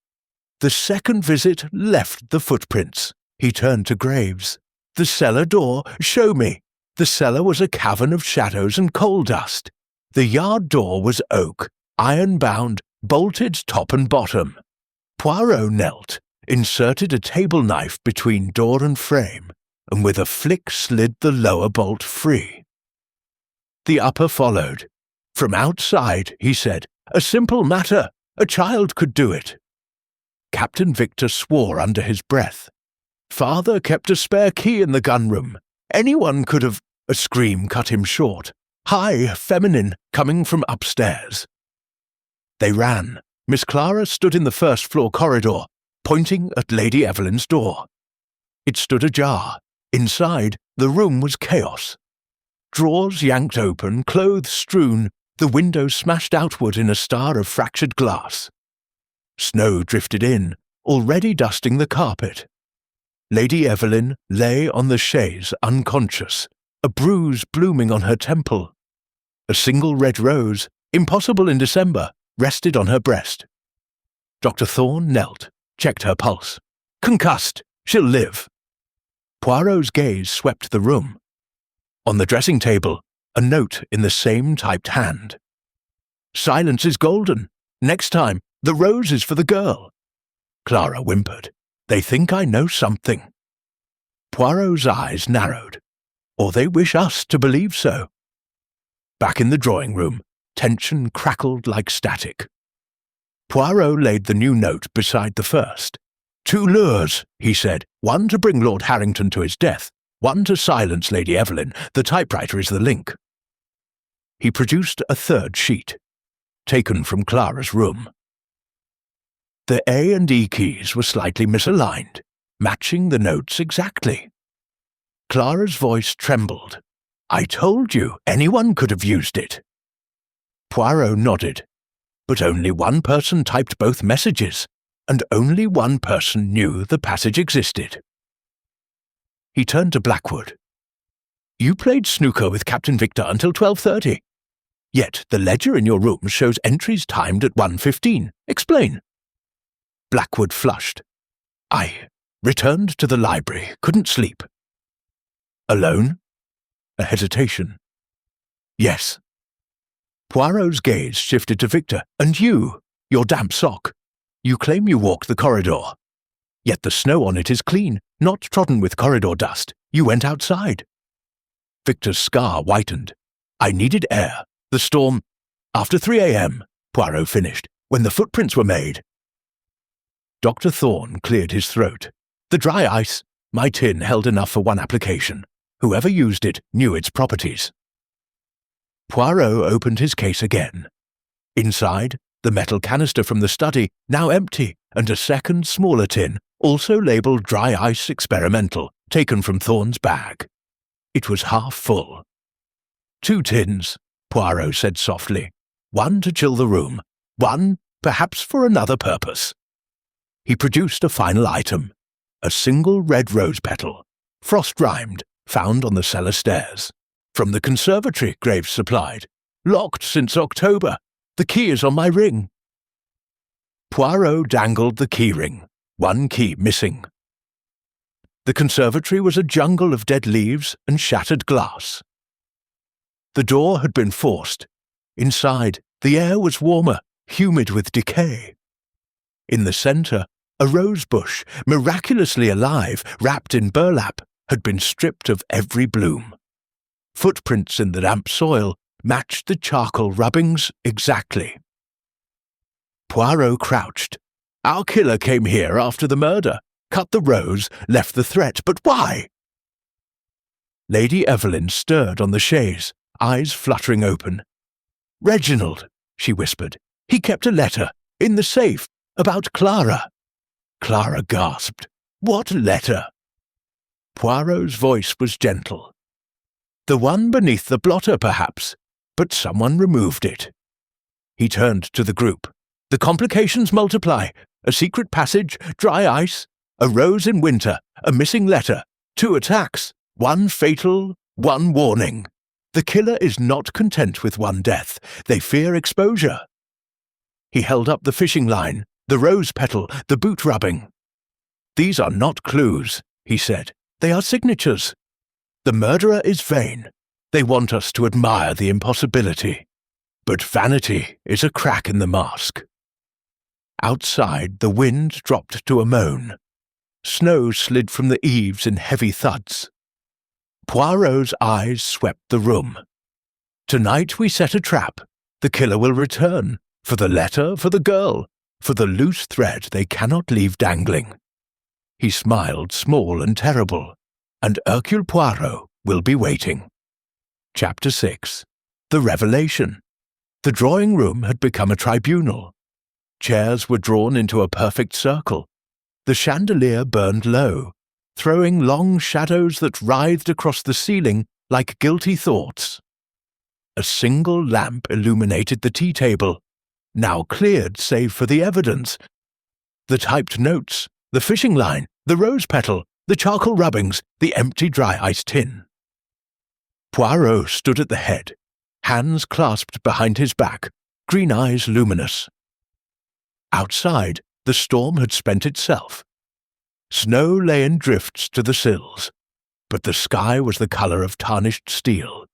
The second visit left the footprints. He turned to Graves. The cellar door, show me. The cellar was a cavern of shadows and coal dust. The yard door was oak, iron-bound, bolted top and bottom. Poirot knelt, inserted a table knife between door and frame, and with a flick slid the lower bolt free. The upper followed. From outside, he said, a simple matter. A child could do it. Captain Victor swore under his breath. Father kept a spare key in the gun-room. Anyone could have... A scream cut him short. High, feminine, coming from upstairs. They ran. Miss Clara stood in the first-floor corridor, pointing at Lady Evelyn's door. It stood ajar. Inside, the room was chaos. Drawers yanked open, clothes strewn, the window smashed outward in a star of fractured glass. Snow drifted in, already dusting the carpet. Lady Evelyn lay on the chaise unconscious, a bruise blooming on her temple. A single red rose, impossible in December, rested on her breast. Dr. Thorne knelt, checked her pulse. Concussed, she'll live. Poirot's gaze swept the room. On the dressing table, a note in the same typed hand. Silence is golden. Next time, the rose is for the girl. Clara whimpered. They think I know something. Poirot's eyes narrowed. Or they wish us to believe so. Back in the drawing room, tension crackled like static. Poirot laid the new note beside the first. 2 lures, he said, 1 to bring Lord Harrington to his death, 1 to silence Lady Evelyn. The typewriter is the link. He produced a third sheet, taken from Clara's room. The A and E keys were slightly misaligned, matching the notes exactly. Clara's voice trembled. I told you, anyone could have used it. Poirot nodded. But only one person typed both messages, and only one person knew the passage existed. He turned to Blackwood. You played snooker with Captain Victor until 12:30. Yet the ledger in your room shows entries timed at 1:15. Explain. Blackwood flushed. I returned to the library, couldn't sleep. Alone? A hesitation. Yes. Poirot's gaze shifted to Victor. And you, your damp sock. You claim you walked the corridor. Yet the snow on it is clean, not trodden with corridor dust. You went outside. Victor's scar whitened. I needed air. The storm... After 3 a.m., Poirot finished, when the footprints were made. Dr. Thorne cleared his throat. The dry ice, my tin held enough for 1 application. Whoever used it knew its properties. Poirot opened his case again. Inside, the metal canister from the study, now empty, and a second, smaller tin, also labelled dry ice experimental, taken from Thorne's bag. It was half full. 2 tins, Poirot said softly. 1 to chill the room, 1, perhaps for another purpose. He produced a final item, a single red rose petal, frost-rimed, found on the cellar stairs. "From the conservatory," Graves supplied. "Locked since October. The key is on my ring." Poirot dangled the key ring, one key missing. The conservatory was a jungle of dead leaves and shattered glass. The door had been forced. Inside, the air was warmer, humid with decay. In the centre, a rose bush, miraculously alive, wrapped in burlap, had been stripped of every bloom. Footprints in the damp soil matched the charcoal rubbings exactly. Poirot crouched. "Our killer came here after the murder, cut the rose, left the threat, but why?" Lady Evelyn stirred on the chaise, eyes fluttering open. "Reginald," she whispered. "He kept a letter, in the safe, about Clara." Clara gasped. "What letter?" Poirot's voice was gentle. "The one beneath the blotter, perhaps, but someone removed it." He turned to the group. "The complications multiply. A secret passage, dry ice, a rose in winter, a missing letter, 2 attacks, 1 fatal, 1 warning. The killer is not content with 1 death. They fear exposure." He held up the fishing line, the rose petal, the boot rubbing. "These are not clues," he said. "They are signatures. The murderer is vain. They want us to admire the impossibility. But vanity is a crack in the mask." Outside, the wind dropped to a moan. Snow slid from the eaves in heavy thuds. Poirot's eyes swept the room. "Tonight we set a trap. The killer will return, for the letter, for the girl, for the loose thread they cannot leave dangling." He smiled, small and terrible, and Hercule Poirot will be waiting. Chapter 6. The Revelation. The drawing-room had become a tribunal. Chairs were drawn into a perfect circle. The chandelier burned low, throwing long shadows that writhed across the ceiling like guilty thoughts. A single lamp illuminated the tea-table, now cleared save for the evidence. The typed notes, the fishing line, the rose petal, the charcoal rubbings, the empty dry ice tin. Poirot stood at the head, hands clasped behind his back, green eyes luminous. Outside, the storm had spent itself. Snow lay in drifts to the sills, but the sky was the colour of tarnished steel.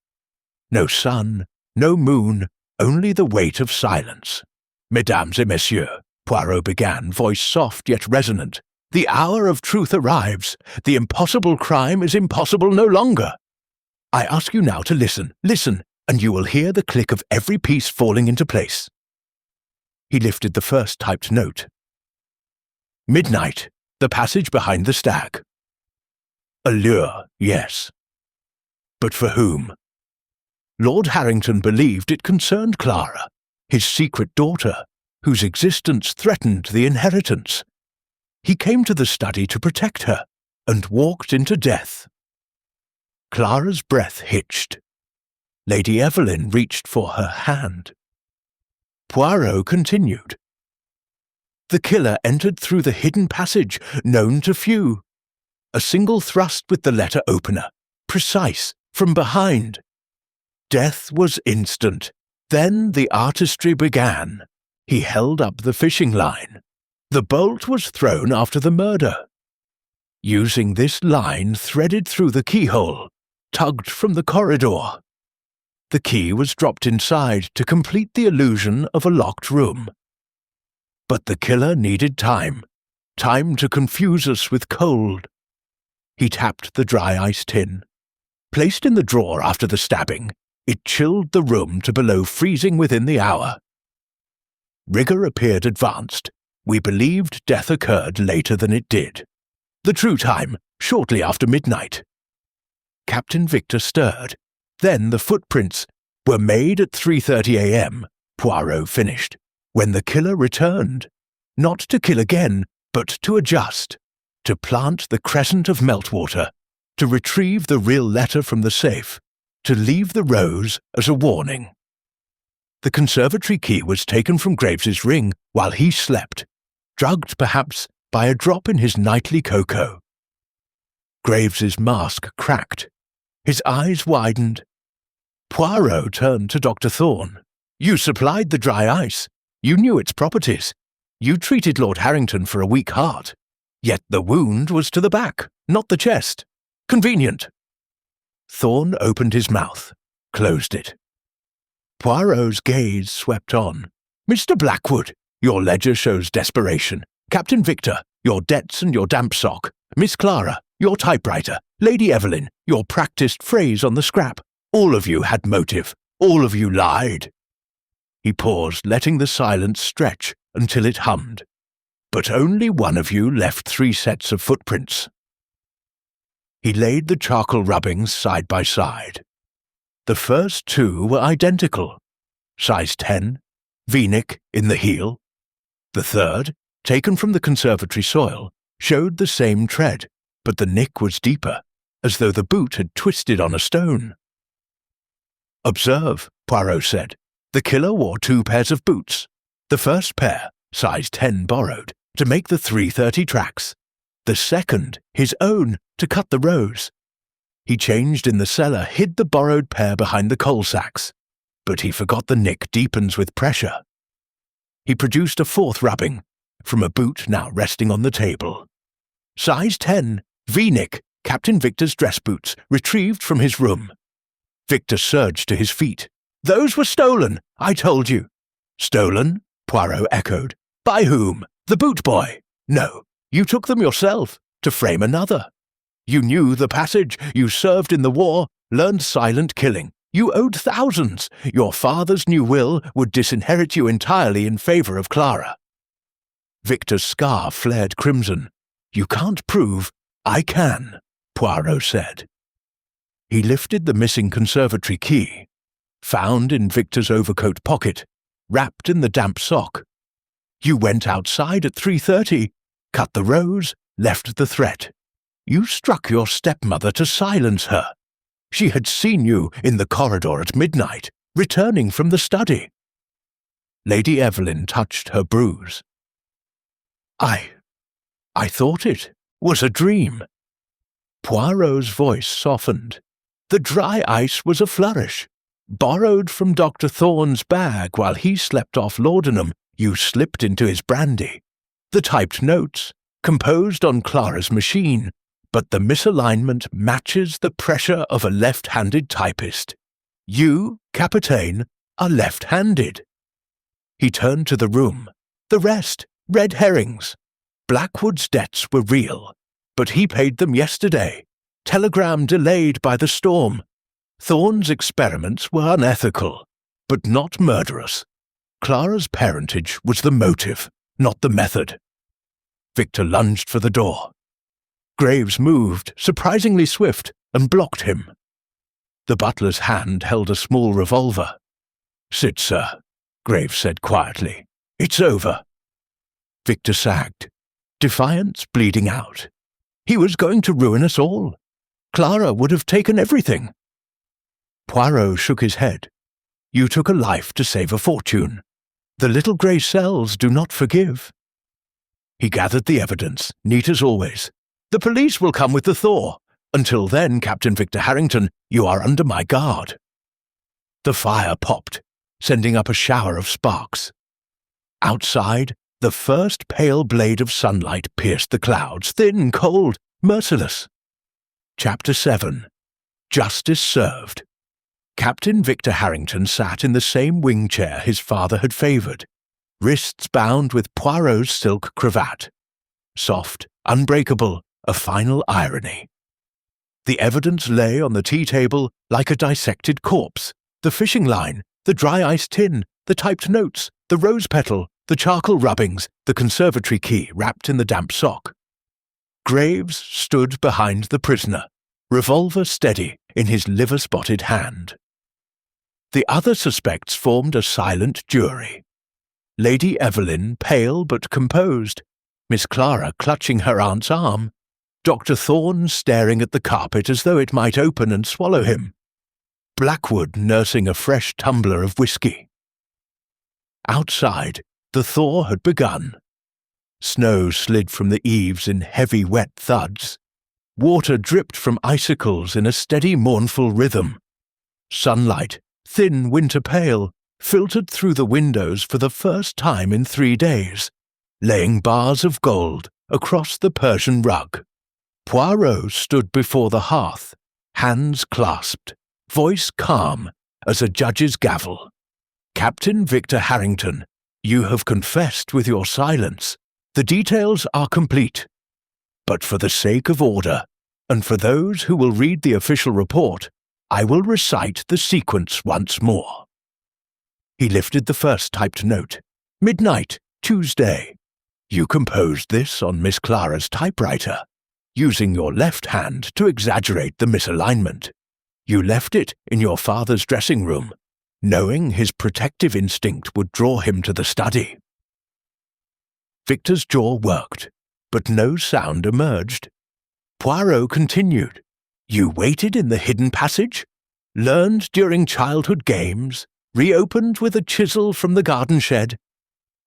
No sun, no moon, only the weight of silence. "Mesdames et messieurs," Poirot began, voice soft yet resonant, "the hour of truth arrives. The impossible crime is impossible no longer. I ask you now to listen, and you will hear the click of every piece falling into place." He lifted the first typed note. "Midnight, the passage behind the stag." A lure, yes. But for whom? Lord Harrington believed it concerned Clara, his secret daughter, whose existence threatened the inheritance. He came to the study to protect her, and walked into death. Clara's breath hitched. Lady Evelyn reached for her hand. Poirot continued. The killer entered through the hidden passage, known to few. A single thrust with the letter opener, precise, from behind. Death was instant. Then the artistry began. He held up the fishing line. The bolt was thrown after the murder. Using this line threaded through the keyhole, tugged from the corridor. The key was dropped inside to complete the illusion of a locked room. But the killer needed time to confuse us with cold. He tapped the dry ice tin. Placed in the drawer after the stabbing, it chilled the room to below freezing within the hour. Rigor appeared advanced. We believed death occurred later than it did. The true time, shortly after midnight. Captain Victor stirred. Then the footprints were made at 3:30 a.m., Poirot finished, when the killer returned. Not to kill again, but to adjust. To plant the crescent of meltwater. To retrieve the real letter from the safe. To leave the rose as a warning. The conservatory key was taken from Graves's ring while he slept, drugged perhaps by a drop in his nightly cocoa. Graves's mask cracked. His eyes widened, Poirot turned to Dr. Thorne. "You supplied the dry ice. You knew its properties. You treated Lord Harrington for a weak heart. Yet the wound was to the back, not the chest. Convenient." Thorne opened his mouth, closed it. Poirot's gaze swept on. "Mr. Blackwood, your ledger shows desperation. Captain Victor, your debts and your damp sock. Miss Clara, your typewriter. Lady Evelyn, your practised phrase on the scrap. All of you had motive. All of you lied." He paused, letting the silence stretch until it hummed. "But only one of you left 3 sets of footprints." He laid the charcoal rubbings side by side. The first 2 were identical. Size 10, V-nick in the heel. The third, taken from the conservatory soil, showed the same tread, but the nick was deeper, as though the boot had twisted on a stone. "Observe," Poirot said. "The killer wore 2 pairs of boots. The first pair, size 10 borrowed, to make the 3:30 tracks. The second, his own, to cut the rows. He changed in the cellar, hid the borrowed pair behind the coal sacks. But he forgot the nick deepens with pressure." He produced a 4th rubbing, from a boot now resting on the table. "Size 10, V-nick, Captain Victor's dress boots, retrieved from his room." Victor surged to his feet. "Those were stolen, I told you." "Stolen?" Poirot echoed. "By whom? The boot boy?" "No, you took them yourself, to frame another. You knew the passage, you served in the war, learned silent killing. You owed thousands. Your father's new will would disinherit you entirely in favour of Clara." Victor's scar flared crimson. "You can't prove—" "I can," Poirot said. He lifted the missing conservatory key, found in Victor's overcoat pocket, wrapped in the damp sock. "You went outside at 3:30, cut the rows, left the threat. You struck your stepmother to silence her. She had seen you in the corridor at midnight, returning from the study." Lady Evelyn touched her bruise. I thought it was a dream." Poirot's voice softened. "The dry ice was a flourish. Borrowed from Dr. Thorne's bag while he slept off laudanum, you slipped into his brandy. The typed notes, composed on Clara's machine, but the misalignment matches the pressure of a left-handed typist. You, Capitaine, are left-handed." He turned to the room. "The rest, red herrings. Blackwood's debts were real, but he paid them yesterday. Telegram delayed by the storm. Thorne's experiments were unethical, but not murderous. Clara's parentage was the motive, not the method." Victor lunged for the door. Graves moved, surprisingly swift, and blocked him. The butler's hand held a small revolver. "Sit, sir," Graves said quietly. "It's over." Victor sagged, defiance bleeding out. He was going to ruin us all. Clara would have taken everything. Poirot shook his head. "You took a life to save a fortune. The little grey cells do not forgive." He gathered the evidence, neat as always. "The police will come with the Thor. Until then, Captain Victor Harrington, you are under my guard." The fire popped, sending up a shower of sparks. Outside, the first pale blade of sunlight pierced the clouds, thin, cold, merciless. Chapter 7. Justice Served. Captain Victor Harrington sat in the same wing chair his father had favoured, wrists bound with Poirot's silk cravat. Soft, unbreakable, a final irony. The evidence lay on the tea-table like a dissected corpse. The fishing line, the dry ice tin, the typed notes, the rose petal, the charcoal rubbings, the conservatory key wrapped in the damp sock. Graves stood behind the prisoner, revolver steady in his liver-spotted hand. The other suspects formed a silent jury. Lady Evelyn, pale but composed, Miss Clara clutching her aunt's arm, Dr. Thorne staring at the carpet as though it might open and swallow him, Blackwood nursing a fresh tumbler of whiskey. Outside, the thaw had begun. Snow slid from the eaves in heavy wet thuds. Water dripped from icicles in a steady mournful rhythm. Sunlight, thin winter pale, filtered through the windows for the first time in 3 days, laying bars of gold across the Persian rug. Poirot stood before the hearth, hands clasped, voice calm as a judge's gavel. "Captain Victor Harrington, you have confessed with your silence. The details are complete. But for the sake of order, and for those who will read the official report, I will recite the sequence once more." He lifted the first typed note. "Midnight, Tuesday. You composed this on Miss Clara's typewriter, using your left hand to exaggerate the misalignment. You left it in your father's dressing room, knowing his protective instinct would draw him to the study." Victor's jaw worked, but no sound emerged. Poirot continued. "You waited in the hidden passage, learned during childhood games, reopened with a chisel from the garden shed.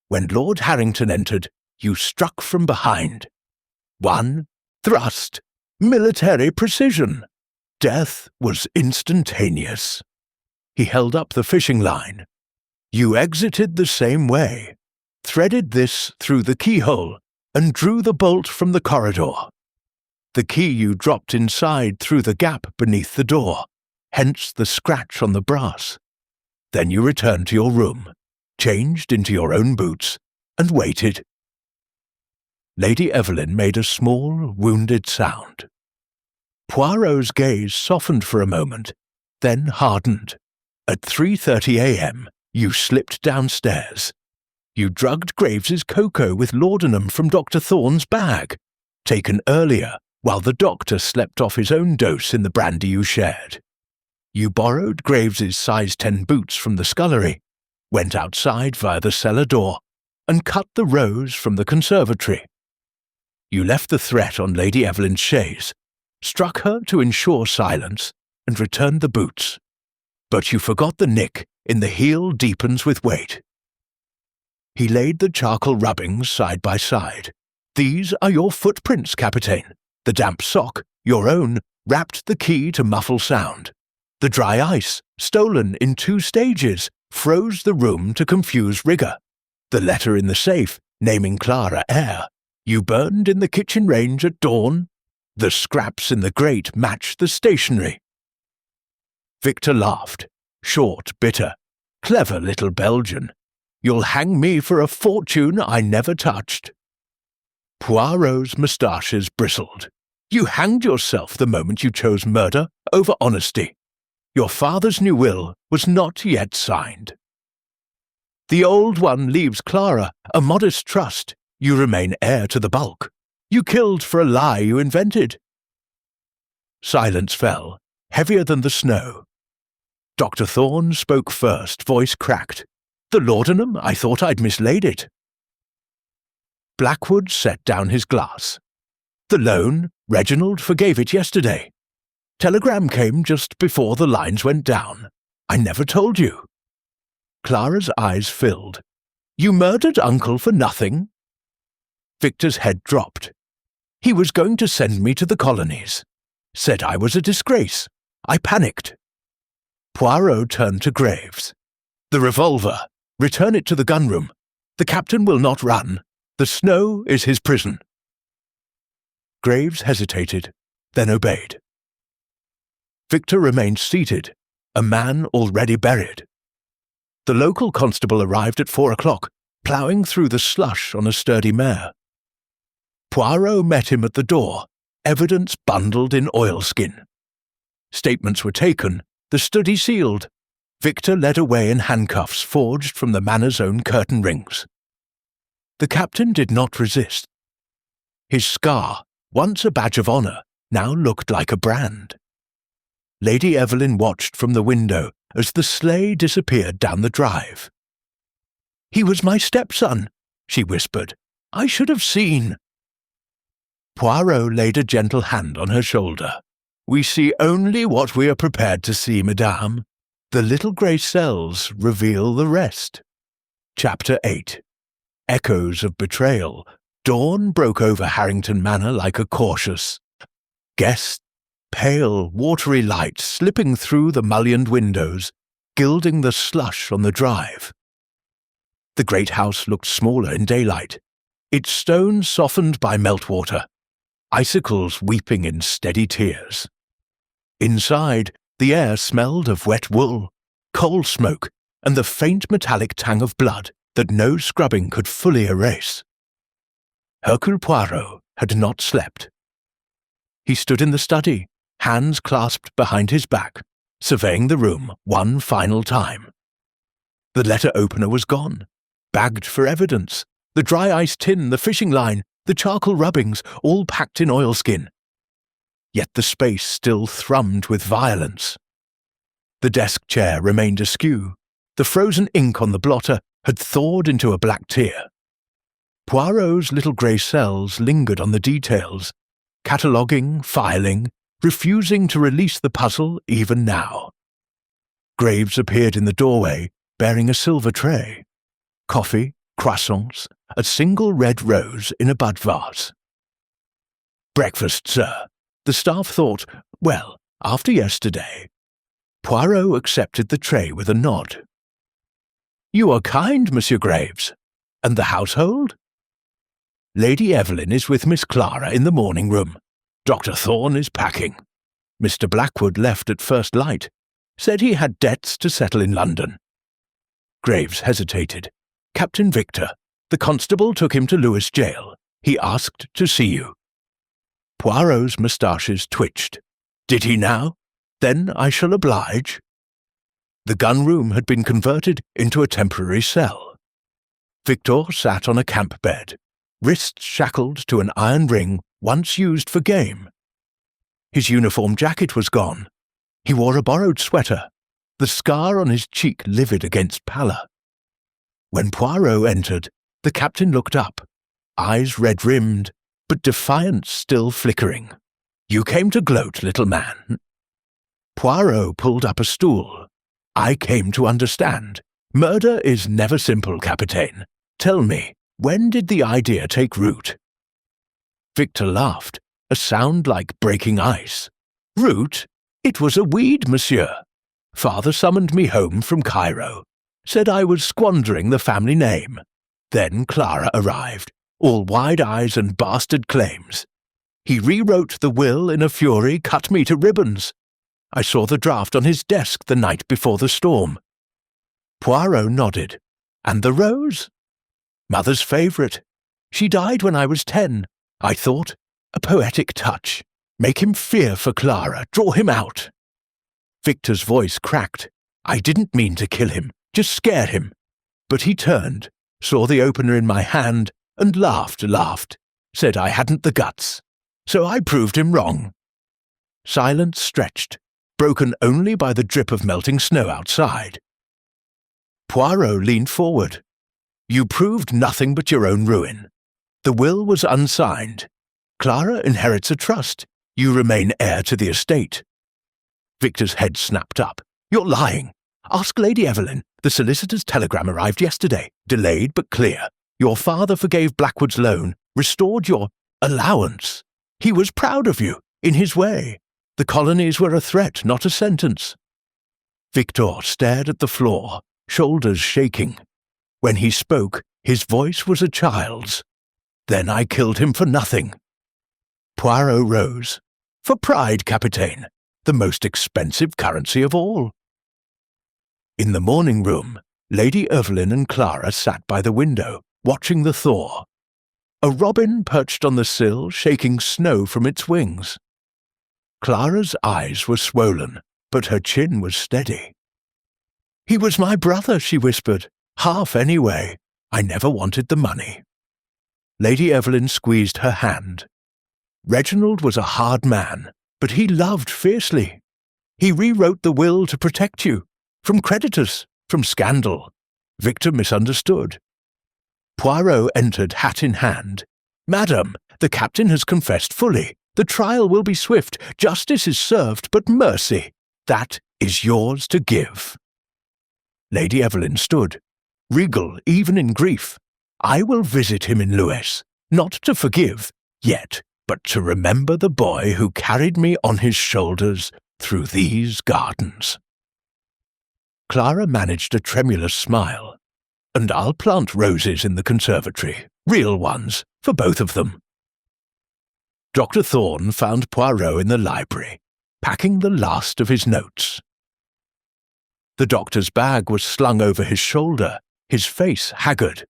When Lord Harrington entered, you struck from behind. One thrust, military precision. Death was instantaneous." He held up the fishing line. "You exited the same way, threaded this through the keyhole, and drew the bolt from the corridor. The key you dropped inside through the gap beneath the door, hence the scratch on the brass. Then you returned to your room, changed into your own boots, and waited." Lady Evelyn made a small, wounded sound. Poirot's gaze softened for a moment, then hardened. "At 3:30 a.m., you slipped downstairs. You drugged Graves's cocoa with laudanum from Dr. Thorne's bag, taken earlier while the doctor slept off his own dose in the brandy you shared. You borrowed Graves's size 10 boots from the scullery, went outside via the cellar door, and cut the rose from the conservatory. You left the threat on Lady Evelyn's chaise, struck her to ensure silence, and returned the boots. But you forgot the nick in the heel deepens with weight." He laid the charcoal rubbings side by side. "These are your footprints, Capitaine. The damp sock, your own, wrapped the key to muffle sound. The dry ice, stolen in 2 stages, froze the room to confuse rigour. The letter in the safe, naming Clara heir, you burned in the kitchen range at dawn. The scraps in the grate matched the stationery." Victor laughed, short, bitter. "Clever little Belgian. You'll hang me for a fortune I never touched." Poirot's moustaches bristled. "You hanged yourself the moment you chose murder over honesty. Your father's new will was not yet signed. The old one leaves Clara a modest trust. You remain heir to the bulk. You killed for a lie you invented." Silence fell, heavier than the snow. Dr. Thorne spoke first, voice cracked. "The laudanum, I thought I'd mislaid it." Blackwood set down his glass. "The loan, Reginald forgave it yesterday. Telegram came just before the lines went down. I never told you." Clara's eyes filled. "You murdered Uncle for nothing?" Victor's head dropped. "He was going to send me to the colonies. Said I was a disgrace. I panicked." Poirot turned to Graves. "The revolver. Return it to the gunroom. The captain will not run. The snow is his prison." Graves hesitated, then obeyed. Victor remained seated, a man already buried. The local constable arrived at 4 o'clock, ploughing through the slush on a sturdy mare. Poirot met him at the door, evidence bundled in oilskin. Statements were taken, the study sealed. Victor led away in handcuffs forged from the manor's own curtain rings. The captain did not resist. His scar, once a badge of honour, now looked like a brand. Lady Evelyn watched from the window as the sleigh disappeared down the drive. "He was my stepson," she whispered. "I should have seen." Poirot laid a gentle hand on her shoulder. "We see only what we are prepared to see, madame. The little grey cells reveal the rest." Chapter 8. Echoes of betrayal. Dawn broke over Harrington Manor like a cautious guest. pale, watery light slipping through the mullioned windows, gilding the slush on the drive. The great house looked smaller in daylight, its stone softened by meltwater, icicles weeping in steady tears. Inside, the air smelled of wet wool, coal smoke, and the faint metallic tang of blood that no scrubbing could fully erase. Hercule Poirot had not slept. He stood in the study, hands clasped behind his back, surveying the room one final time. The letter opener was gone, bagged for evidence, the dry ice tin, the fishing line, the charcoal rubbings, all packed in oilskin. Yet the space still thrummed with violence. The desk chair remained askew. The frozen ink on the blotter had thawed into a black tear. Poirot's little grey cells lingered on the details, cataloguing, filing, refusing to release the puzzle even now. Graves appeared in the doorway, bearing a silver tray. Coffee, croissants, a single red rose in a bud vase. "Breakfast, sir." The staff thought, well, after yesterday. Poirot accepted the tray with a nod. "You are kind, Monsieur Graves. And the household?" "Lady Evelyn is with Miss Clara in the morning room. Dr. Thorne is packing. Mr. Blackwood left at first light. Said he had debts to settle in London." Graves hesitated. "Captain Victor. The constable took him to Lewes jail. He asked to see you." Poirot's moustaches twitched. "Did he now? Then I shall oblige." The gun room had been converted into a temporary cell. Victor sat on a camp bed, wrists shackled to an iron ring once used for game. His uniform jacket was gone. He wore a borrowed sweater, the scar on his cheek livid against pallor. When Poirot entered, the captain looked up, eyes red-rimmed, but defiance still flickering. "You came to gloat, little man." Poirot pulled up a stool. "I came to understand. Murder is never simple, Capitaine. Tell me, when did the idea take root?" Victor laughed, a sound like breaking ice. "Root? It was a weed, monsieur. Father summoned me home from Cairo, said I was squandering the family name. Then Clara arrived, all wide eyes and bastard claims. He rewrote the will in a fury, cut me to ribbons. I saw the draft on his desk the night before the storm." Poirot nodded. "And the rose?" "Mother's favourite. She died when I was 10. I thought, a poetic touch. Make him fear for Clara, draw him out." Victor's voice cracked. "I didn't mean to kill him, just scare him." But he turned, saw the opener in my hand, and laughed, said I hadn't the guts. So I proved him wrong. Silence stretched, broken only by the drip of melting snow outside. Poirot leaned forward. "You proved nothing but your own ruin. The will was unsigned. Clara inherits a trust. You remain heir to the estate." Victor's head snapped up. "You're lying. Ask Lady Evelyn. The solicitor's telegram arrived yesterday, delayed but clear. Your father forgave Blackwood's loan, restored your allowance. He was proud of you, in his way. The colonies were a threat, not a sentence." Victor stared at the floor, shoulders shaking. When he spoke, his voice was a child's. "Then I killed him for nothing." Poirot rose. "For pride, Capitaine, the most expensive currency of all." In the morning room, Lady Evelyn and Clara sat by the window, watching the thaw. A robin perched on the sill, shaking snow from its wings. Clara's eyes were swollen, but her chin was steady. "He was my brother," she whispered. "Half anyway. I never wanted the money." Lady Evelyn squeezed her hand. "Reginald was a hard man, but he loved fiercely. He rewrote the will to protect you. From creditors, from scandal. Victor misunderstood." Poirot entered hat in hand. "Madam, the captain has confessed fully. The trial will be swift. Justice is served, but mercy, that is yours to give." Lady Evelyn stood, regal even in grief. "I will visit him in Lewes, not to forgive, yet, but to remember the boy who carried me on his shoulders through these gardens." Clara managed a tremulous smile. "And I'll plant roses in the conservatory, real ones, for both of them." Dr. Thorne found Poirot in the library, packing the last of his notes. The doctor's bag was slung over his shoulder, his face haggard.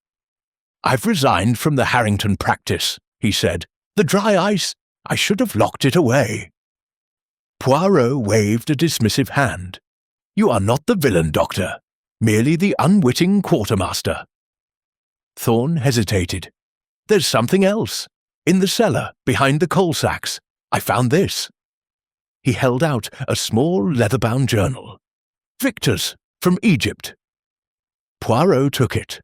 "I've resigned from the Harrington practice," he said. "The dry ice, I should have locked it away." Poirot waved a dismissive hand. "You are not the villain, Doctor, merely the unwitting quartermaster." Thorne hesitated. "There's something else. In the cellar, behind the coal sacks, I found this." He held out a small leather-bound journal. "Victor's, from Egypt." Poirot took it.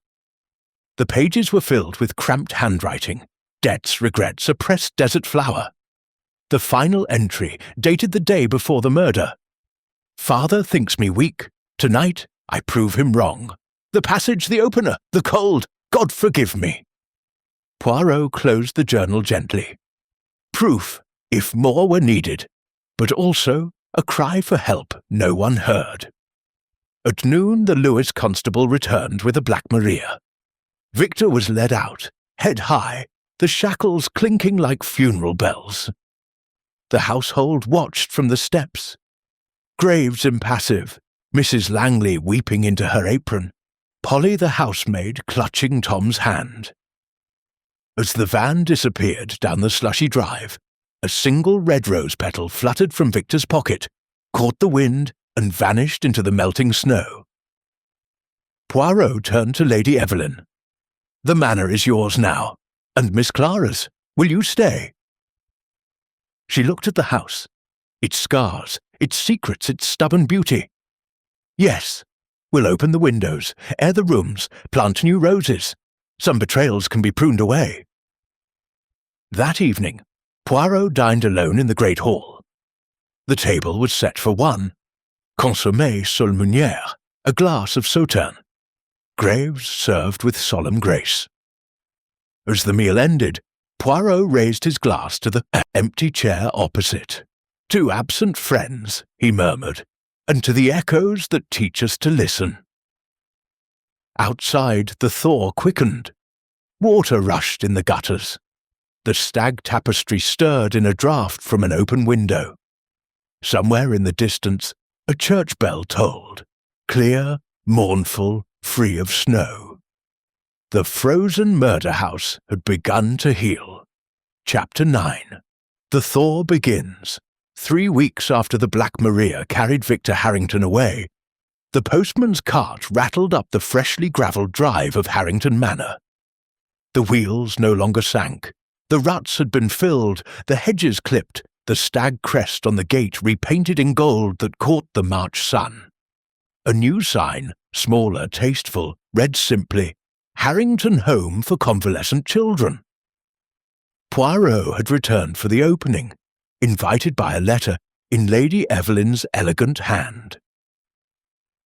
The pages were filled with cramped handwriting, debts, regrets, a pressed desert flower. The final entry dated the day before the murder. "Father thinks me weak. Tonight I prove him wrong. The passage, the opener, the cold. God forgive me." Poirot closed the journal gently. Proof, if more were needed, but also a cry for help no one heard. At noon the Lewis constable returned with a Black Maria. Victor was led out, head high, the shackles clinking like funeral bells. The household watched from the steps. Graves impassive, Mrs. Langley weeping into her apron, Polly the housemaid clutching Tom's hand. As the van disappeared down the slushy drive, a single red rose petal fluttered from Victor's pocket, caught the wind, and vanished into the melting snow. Poirot turned to Lady Evelyn. "The manor is yours now, and Miss Clara's. Will you stay?" She looked at the house, its scars, its secrets, its stubborn beauty. "Yes, we'll open the windows, air the rooms, plant new roses. Some betrayals can be pruned away." That evening, Poirot dined alone in the great hall. The table was set for one. Consommé sur meunière, a glass of sauterne. Graves served with solemn grace. As the meal ended, Poirot raised his glass to the empty chair opposite. "To absent friends," he murmured, "and to the echoes that teach us to listen." Outside, the thaw quickened. Water rushed in the gutters. The stag tapestry stirred in a draught from an open window. Somewhere in the distance, a church bell tolled, clear, mournful, free of snow. The frozen murder house had begun to heal. Chapter 9. The thaw begins. 3 weeks after the Black Maria carried Victor Harrington away, the postman's cart rattled up the freshly gravelled drive of Harrington Manor. The wheels no longer sank. The ruts had been filled, the hedges clipped, the stag crest on the gate repainted in gold that caught the March sun. A new sign, smaller, tasteful, read simply, "Harrington Home for Convalescent Children." Poirot had returned for the opening, invited by a letter in Lady Evelyn's elegant hand.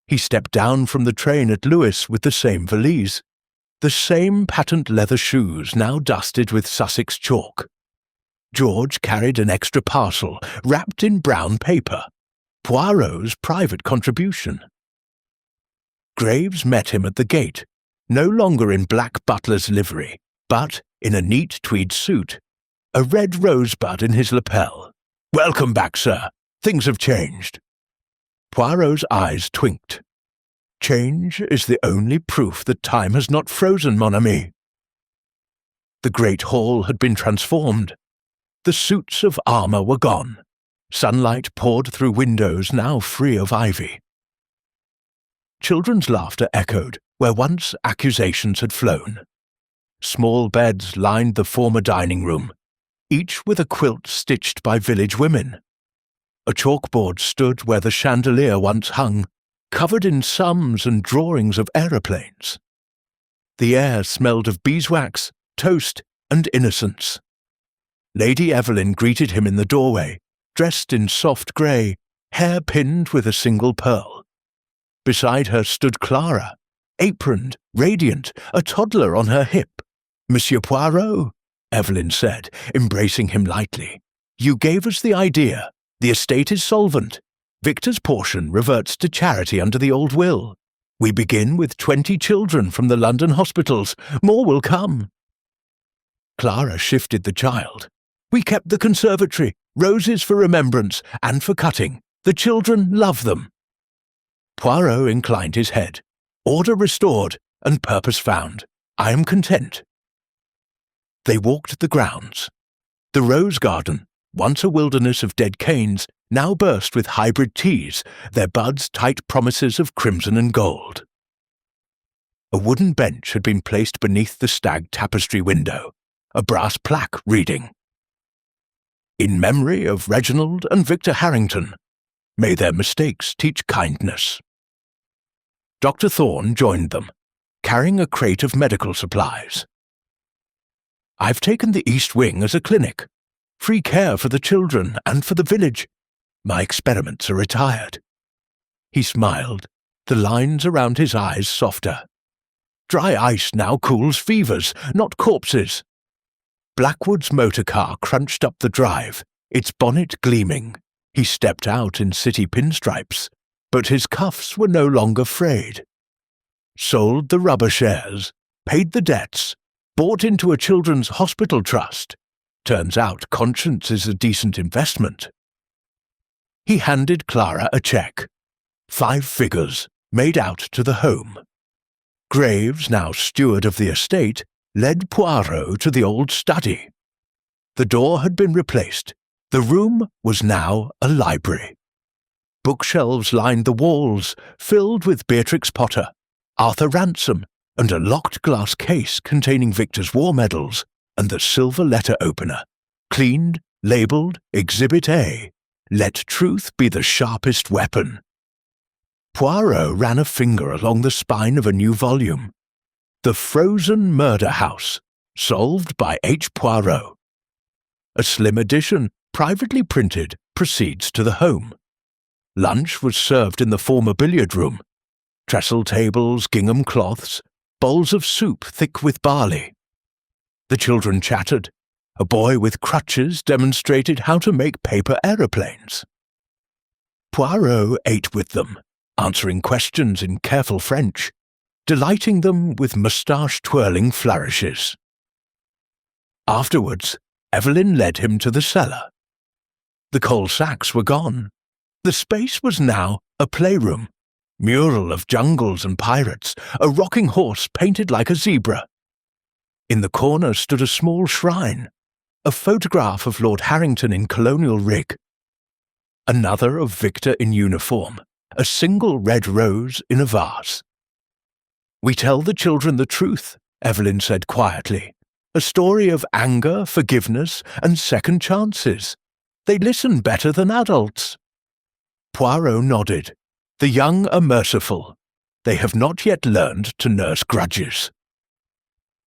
He stepped down from the train at Lewis with the same valise, the same patent leather shoes now dusted with Sussex chalk. George carried an extra parcel wrapped in brown paper, Poirot's private contribution. Graves met him at the gate, no longer in black butler's livery, but in a neat tweed suit, a red rosebud in his lapel. "Welcome back, sir. Things have changed." Poirot's eyes twinked. "Change is the only proof that time has not frozen, mon ami." The great hall had been transformed. The suits of armour were gone. Sunlight poured through windows now free of ivy. Children's laughter echoed where once accusations had flown. Small beds lined the former dining room, each with a quilt stitched by village women. A chalkboard stood where the chandelier once hung, covered in sums and drawings of aeroplanes. The air smelled of beeswax, toast, and innocence. Lady Evelyn greeted him in the doorway, dressed in soft grey, hair pinned with a single pearl. Beside her stood Clara, aproned, radiant, a toddler on her hip. "Monsieur Poirot, Evelyn said, embracing him lightly. "You gave us the idea. The estate is solvent. Victor's portion reverts to charity under the old will. We begin with 20 children from the London hospitals. More will come." Clara shifted the child. "We kept the conservatory, roses for remembrance and for cutting. The children love them." Poirot inclined his head. "Order restored and purpose found. I am content." They walked the grounds. The rose garden, once a wilderness of dead canes, now burst with hybrid teas, their buds tight promises of crimson and gold. A wooden bench had been placed beneath the stag tapestry window, a brass plaque reading, "In memory of Reginald and Victor Harrington. May their mistakes teach kindness." Dr. Thorne joined them, carrying a crate of medical supplies. "I've taken the East Wing as a clinic. Free care for the children and for the village. My experiments are retired." He smiled, the lines around his eyes softer. "Dry ice now cools fevers, not corpses." Blackwood's motor car crunched up the drive, its bonnet gleaming. He stepped out in city pinstripes, but his cuffs were no longer frayed. Sold the rubber shares, paid the debts, bought into a children's hospital trust. Turns out conscience is a decent investment. He handed Clara a cheque. 5 figures, made out to the home. Graves, now steward of the estate, led Poirot to the old study. The door had been replaced. The room was now a library. Bookshelves lined the walls, filled with Beatrix Potter, Arthur Ransom, and a locked glass case containing Victor's war medals and the silver letter opener, cleaned, labelled Exhibit A. Let truth be the sharpest weapon. Poirot ran a finger along the spine of a new volume. The Frozen Murder House, solved by H. Poirot. A slim edition, privately printed, proceeds to the home. Lunch was served in the former billiard room. Trestle tables, gingham cloths, bowls of soup thick with barley. The children chattered. A boy with crutches demonstrated how to make paper aeroplanes. Poirot ate with them, answering questions in careful French, delighting them with moustache-twirling flourishes. Afterwards, Evelyn led him to the cellar. The coal sacks were gone. The space was now a playroom, mural of jungles and pirates, a rocking horse painted like a zebra. In the corner stood a small shrine, a photograph of Lord Harrington in colonial rig, another of Victor in uniform, a single red rose in a vase. "We tell the children the truth," Evelyn said quietly, "a story of anger, forgiveness, and second chances. They listen better than adults." Poirot nodded. "The young are merciful. They have not yet learned to nurse grudges."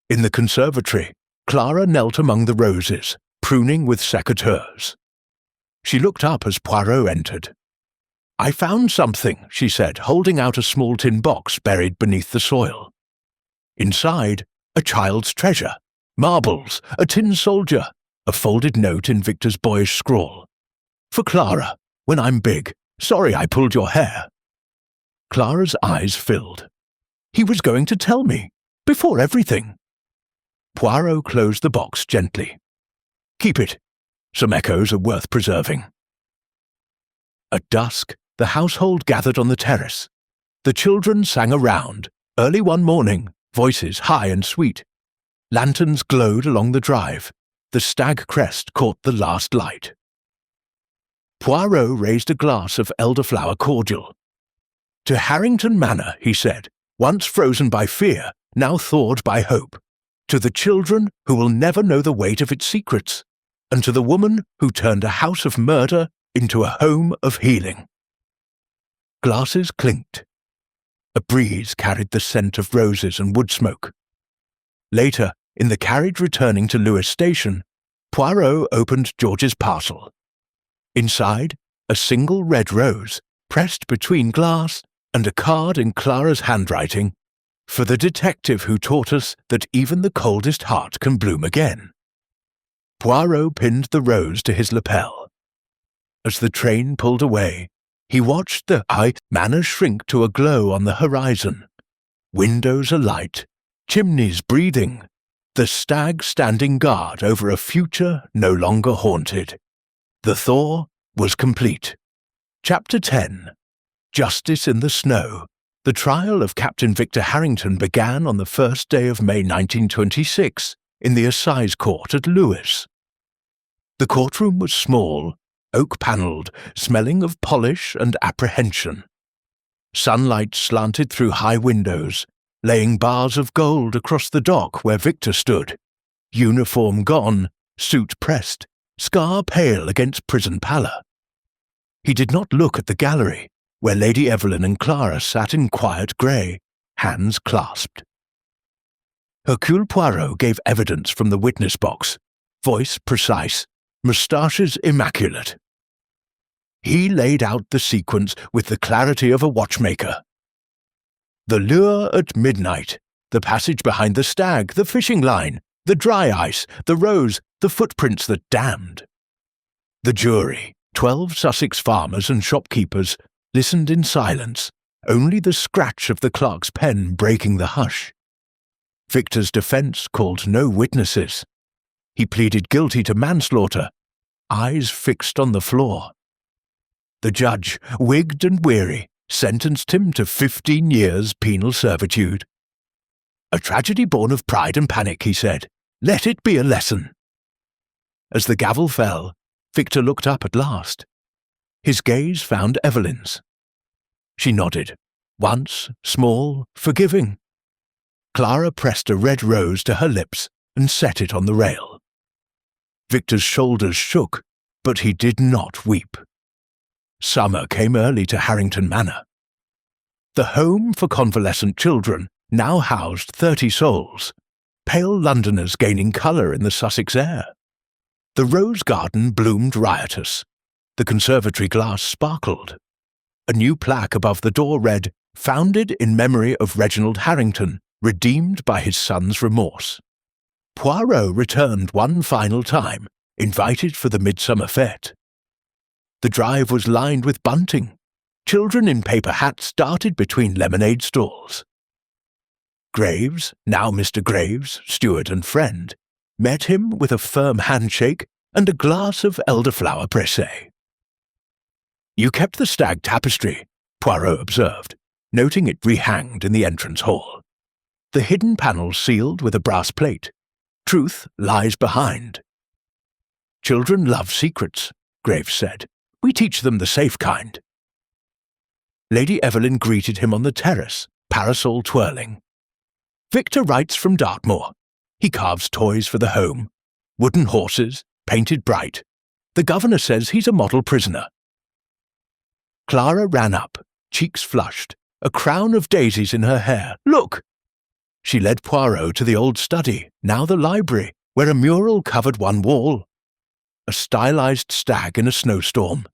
In the conservatory, Clara knelt among the roses, pruning with secateurs. She looked up as Poirot entered. "I found something," she said, holding out a small tin box buried beneath the soil. Inside, a child's treasure, marbles, a tin soldier, a folded note in Victor's boyish scrawl. "For Clara, when I'm big. Sorry I pulled your hair." Clara's eyes filled. He was going to tell me, before everything. Poirot closed the box gently. "Keep it. Some echoes are worth preserving." At dusk, the household gathered on the terrace. The children sang around, early one morning, voices high and sweet. Lanterns glowed along the drive. The stag crest caught the last light. Poirot raised a glass of elderflower cordial. "To Harrington Manor," he said, "once frozen by fear, now thawed by hope. To the children who will never know the weight of its secrets, and to the woman who turned a house of murder into a home of healing." Glasses clinked. A breeze carried the scent of roses and wood smoke. Later, in the carriage returning to Lewes Station, Poirot opened George's parcel. Inside, a single red rose, pressed between glass, and a card in Clara's handwriting, "For the detective who taught us that even the coldest heart can bloom again." Poirot pinned the rose to his lapel. As the train pulled away, he watched the manor shrink to a glow on the horizon. Windows alight, chimneys breathing, the stag standing guard over a future no longer haunted. The thaw was complete. Chapter 10. Justice in the Snow. The trial of Captain Victor Harrington began on the first day of May 1926 in the Assize Court at Lewes. The courtroom was small, oak-panelled, smelling of polish and apprehension. Sunlight slanted through high windows, laying bars of gold across the dock where Victor stood, uniform gone, suit pressed, scar pale against prison pallor. He did not look at the gallery, where Lady Evelyn and Clara sat in quiet grey, hands clasped. Hercule Poirot gave evidence from the witness box, voice precise, moustaches immaculate. He laid out the sequence with the clarity of a watchmaker. The lure at midnight, the passage behind the stag, the fishing line, the dry ice, the rose, the footprints that damned. The jury, 12 Sussex farmers and shopkeepers, listened in silence, only the scratch of the clerk's pen breaking the hush. Victor's defence called no witnesses. He pleaded guilty to manslaughter, eyes fixed on the floor. The judge, wigged and weary, sentenced him to 15 years penal servitude. A tragedy born of pride and panic, he said. Let it be a lesson. As the gavel fell, Victor looked up at last. His gaze found Evelyn's. She nodded, once, small, forgiving. Clara pressed a red rose to her lips and set it on the rail. Victor's shoulders shook, but he did not weep. Summer came early to Harrington Manor. The home for convalescent children now housed 30 souls, pale Londoners gaining colour in the Sussex air. The rose garden bloomed riotous. The conservatory glass sparkled. A new plaque above the door read, "Founded in memory of Reginald Harrington, redeemed by his son's remorse." Poirot returned one final time, invited for the midsummer fete. The drive was lined with bunting. Children in paper hats darted between lemonade stalls. Graves, now Mr. Graves, steward and friend, met him with a firm handshake and a glass of elderflower pressé. "You kept the stag tapestry," Poirot observed, noting it rehanged in the entrance hall. The hidden panels sealed with a brass plate. Truth lies behind. "Children love secrets," Graves said. "We teach them the safe kind." Lady Evelyn greeted him on the terrace, parasol twirling. "Victor writes from Dartmoor. He carves toys for the home. Wooden horses, painted bright. The governor says he's a model prisoner." Clara ran up, cheeks flushed, a crown of daisies in her hair. "Look!" She led Poirot to the old study, now the library, where a mural covered one wall. A stylized stag in a snowstorm.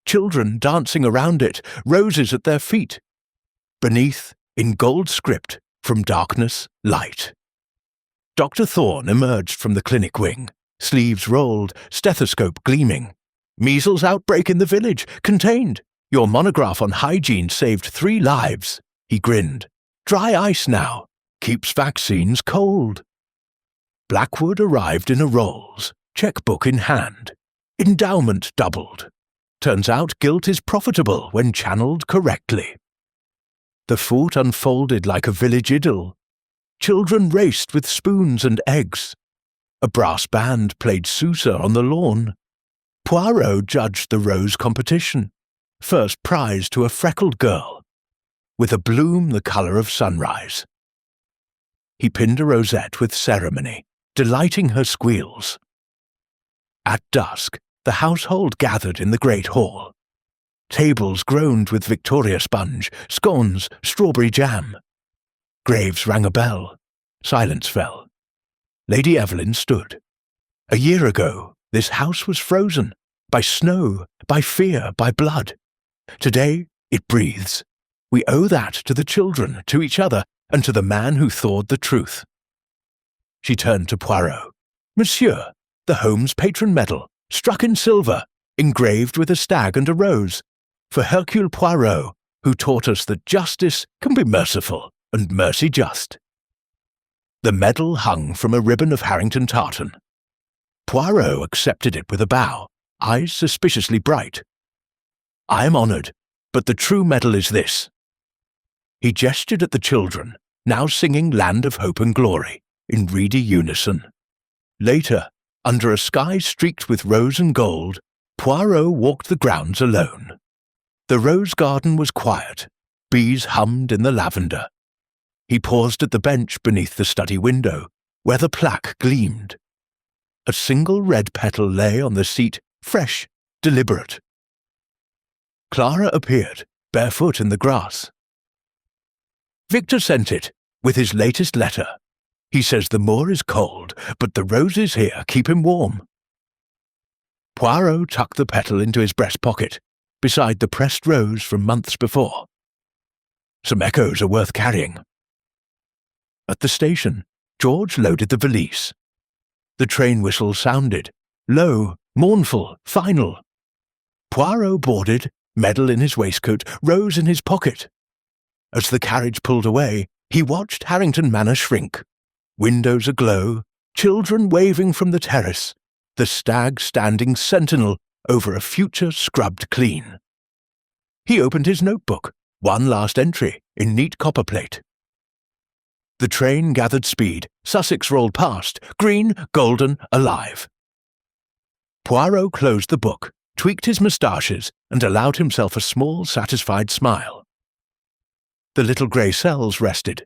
Children dancing around it, roses at their feet. Beneath, in gold script, "From darkness, light." Dr. Thorne emerged from the clinic wing, sleeves rolled, stethoscope gleaming. "Measles outbreak in the village, contained. Your monograph on hygiene saved 3 lives." He grinned. "Dry ice now. Keeps vaccines cold." Blackwood arrived in a Rolls, checkbook in hand. Endowment doubled. Turns out guilt is profitable when channeled correctly. The foot unfolded like a village idyll. Children raced with spoons and eggs. A brass band played Sousa on the lawn. Poirot judged the rose competition. First prize to a freckled girl, with a bloom the colour of sunrise. He pinned a rosette with ceremony, delighting her squeals. At dusk, the household gathered in the great hall. Tables groaned with Victoria sponge, scones, strawberry jam. Graves rang a bell. Silence fell. Lady Evelyn stood. A year ago, this house was frozen, by snow, by fear, by blood. Today, it breathes. We owe that to the children, to each other, and to the man who thawed the truth. She turned to Poirot. "Monsieur, the Holmes Patron Medal, struck in silver, engraved with a stag and a rose, for Hercule Poirot, who taught us that justice can be merciful and mercy just. The medal hung from a ribbon of Harrington tartan. Poirot accepted it with a bow, eyes suspiciously bright. "I am honoured, but the true medal is this." He gestured at the children, now singing Land of Hope and Glory, in reedy unison. Later, under a sky streaked with rose and gold, Poirot walked the grounds alone. The rose garden was quiet, bees hummed in the lavender. He paused at the bench beneath the study window, where the plaque gleamed. A single red petal lay on the seat, fresh, deliberate. Clara appeared, barefoot in the grass. "Victor sent it, with his latest letter. He says the moor is cold, but the roses here keep him warm." Poirot tucked the petal into his breast pocket, beside the pressed rose from months before. Some echoes are worth carrying. At the station, George loaded the valise. The train whistle sounded, low, mournful, final. Poirot boarded, medal in his waistcoat, rose in his pocket. As the carriage pulled away, he watched Harrington Manor shrink. Windows aglow, children waving from the terrace, the stag standing sentinel over a future scrubbed clean. He opened his notebook, one last entry in neat copperplate. The train gathered speed, Sussex rolled past, green, golden, alive. Poirot closed the book, tweaked his moustaches, and allowed himself a small, satisfied smile. The little grey cells rested,